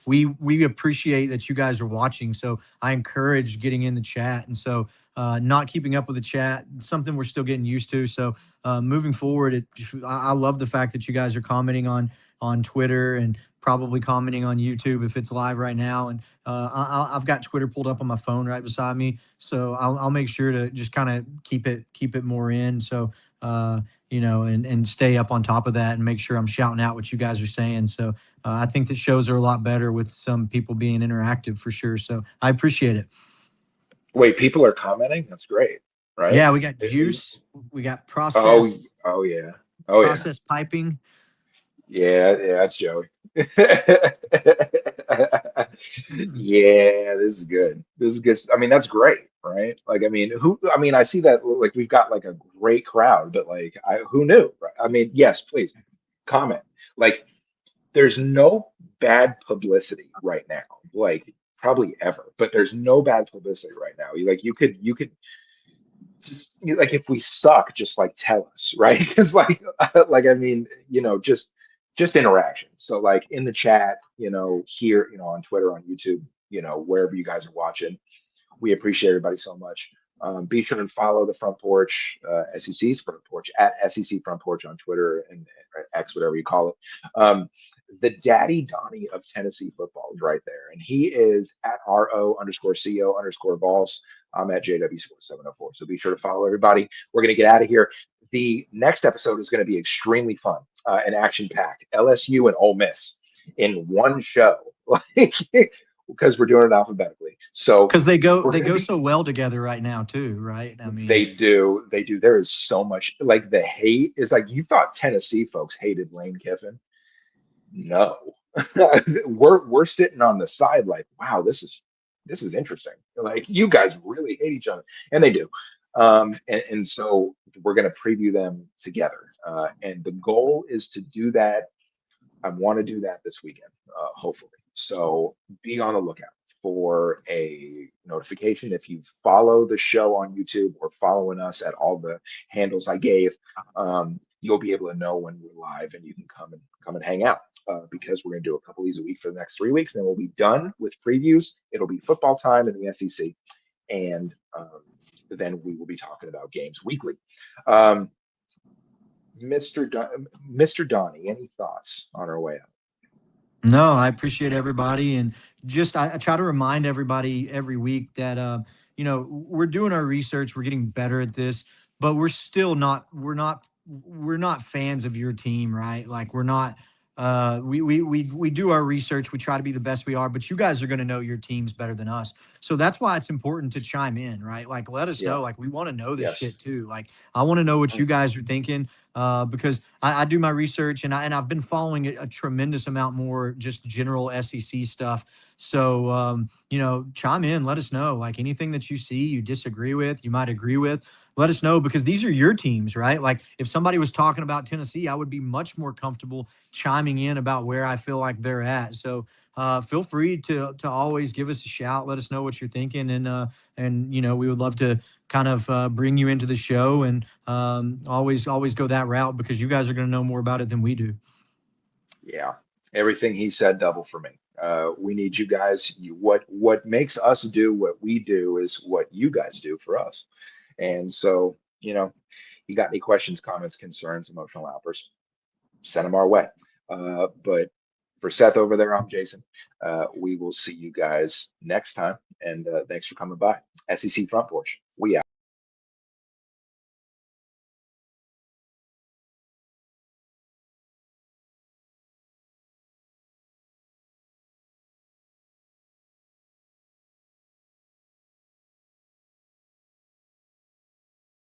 Speaker 2: we appreciate that you guys are watching. So I encourage getting in the chat. And so not keeping up with the chat, something we're still getting used to. So moving forward, I love the fact that you guys are commenting on Twitter and probably commenting on YouTube if it's live right now. And I've got Twitter pulled up on my phone right beside me, so I'll make sure to just kind of keep it more in. So and stay up on top of that and make sure I'm shouting out what you guys are saying. So I think that shows are a lot better with some people being interactive for sure. So I appreciate it.
Speaker 1: Wait, people are commenting? That's great, right?
Speaker 2: Yeah, we got
Speaker 1: It-
Speaker 2: juice, we got
Speaker 1: oh, oh yeah. Oh yeah.
Speaker 2: process piping.
Speaker 1: Yeah, that's Joey. Yeah, this is good. This is good. I mean, that's great, right? Like, I mean, I see that like we've got like a great crowd, but like who knew, right? I mean, yes, please comment. Like, there's no bad publicity right now, like probably ever, but there's no bad publicity right now. You could just like if we suck, just like tell us, right? Because like I mean, just interaction. So like in the chat, here, on Twitter, on YouTube, wherever you guys are watching, we appreciate everybody so much. Be sure to follow the Front Porch, SEC's Front Porch at SEC Front Porch on Twitter and X, whatever you call it. Um, the Daddy Donnie of Tennessee football is right there, and he is at RO_CO_Vols. I'm at JW Sports 704. So be sure to follow everybody. We're going to get out of here. The next episode is going to be extremely fun and action packed. LSU and Ole Miss in one show, like because we're doing it alphabetically. So
Speaker 2: Because
Speaker 1: we're
Speaker 2: they
Speaker 1: going to
Speaker 2: go
Speaker 1: be
Speaker 2: so well together right now too, right? I mean,
Speaker 1: they do. There is so much like the hate is like you thought Tennessee folks hated Lane Kiffin. No. We're sitting on the side like, wow, this is interesting. Like you guys really hate each other. And they do. And so we're gonna preview them together. And the goal is to do that. I want to do that this weekend, hopefully. So be on the lookout for a notification if you follow the show on YouTube or following us at all the handles I gave. you'll be able to know when we're live, and you can come and hang out, because we're going to do a couple of these a week for the next 3 weeks. Then we'll be done with previews. It'll be football time in the SEC, and then we will be talking about games weekly. Um, Mr. Donnie, any thoughts on our way out?
Speaker 2: No, I appreciate everybody, and just I try to remind everybody every week that we're doing our research, we're getting better at this, but we're not fans of your team, right? Like we're not. We do our research, we try to be the best we are, but you guys are going to know your teams better than us. So that's why it's important to chime in, right? Like let us
Speaker 1: Yeah.
Speaker 2: know. Like we want to know this
Speaker 1: Yes.
Speaker 2: shit too. Like I want to know what you guys are thinking, because I do my research, and I've been following a tremendous amount more just general SEC stuff. So chime in, let us know. Like anything that you see, you disagree with, you might agree with, let us know, because these are your teams, right? Like if somebody was talking about Tennessee, I would be much more comfortable chiming in about where I feel like they're at. So feel free to always give us a shout, let us know what you're thinking, and we would love to kind of bring you into the show, and always go that route, because you guys are going to know more about it than we do.
Speaker 1: Yeah. Everything he said, double for me. We need you guys. What makes us do what we do is what you guys do for us. And so, you got any questions, comments, concerns, emotional outbursts, send them our way. But for Seth over there, I'm Jayson. We will see you guys next time. And thanks for coming by. SEC Front Porch. We out.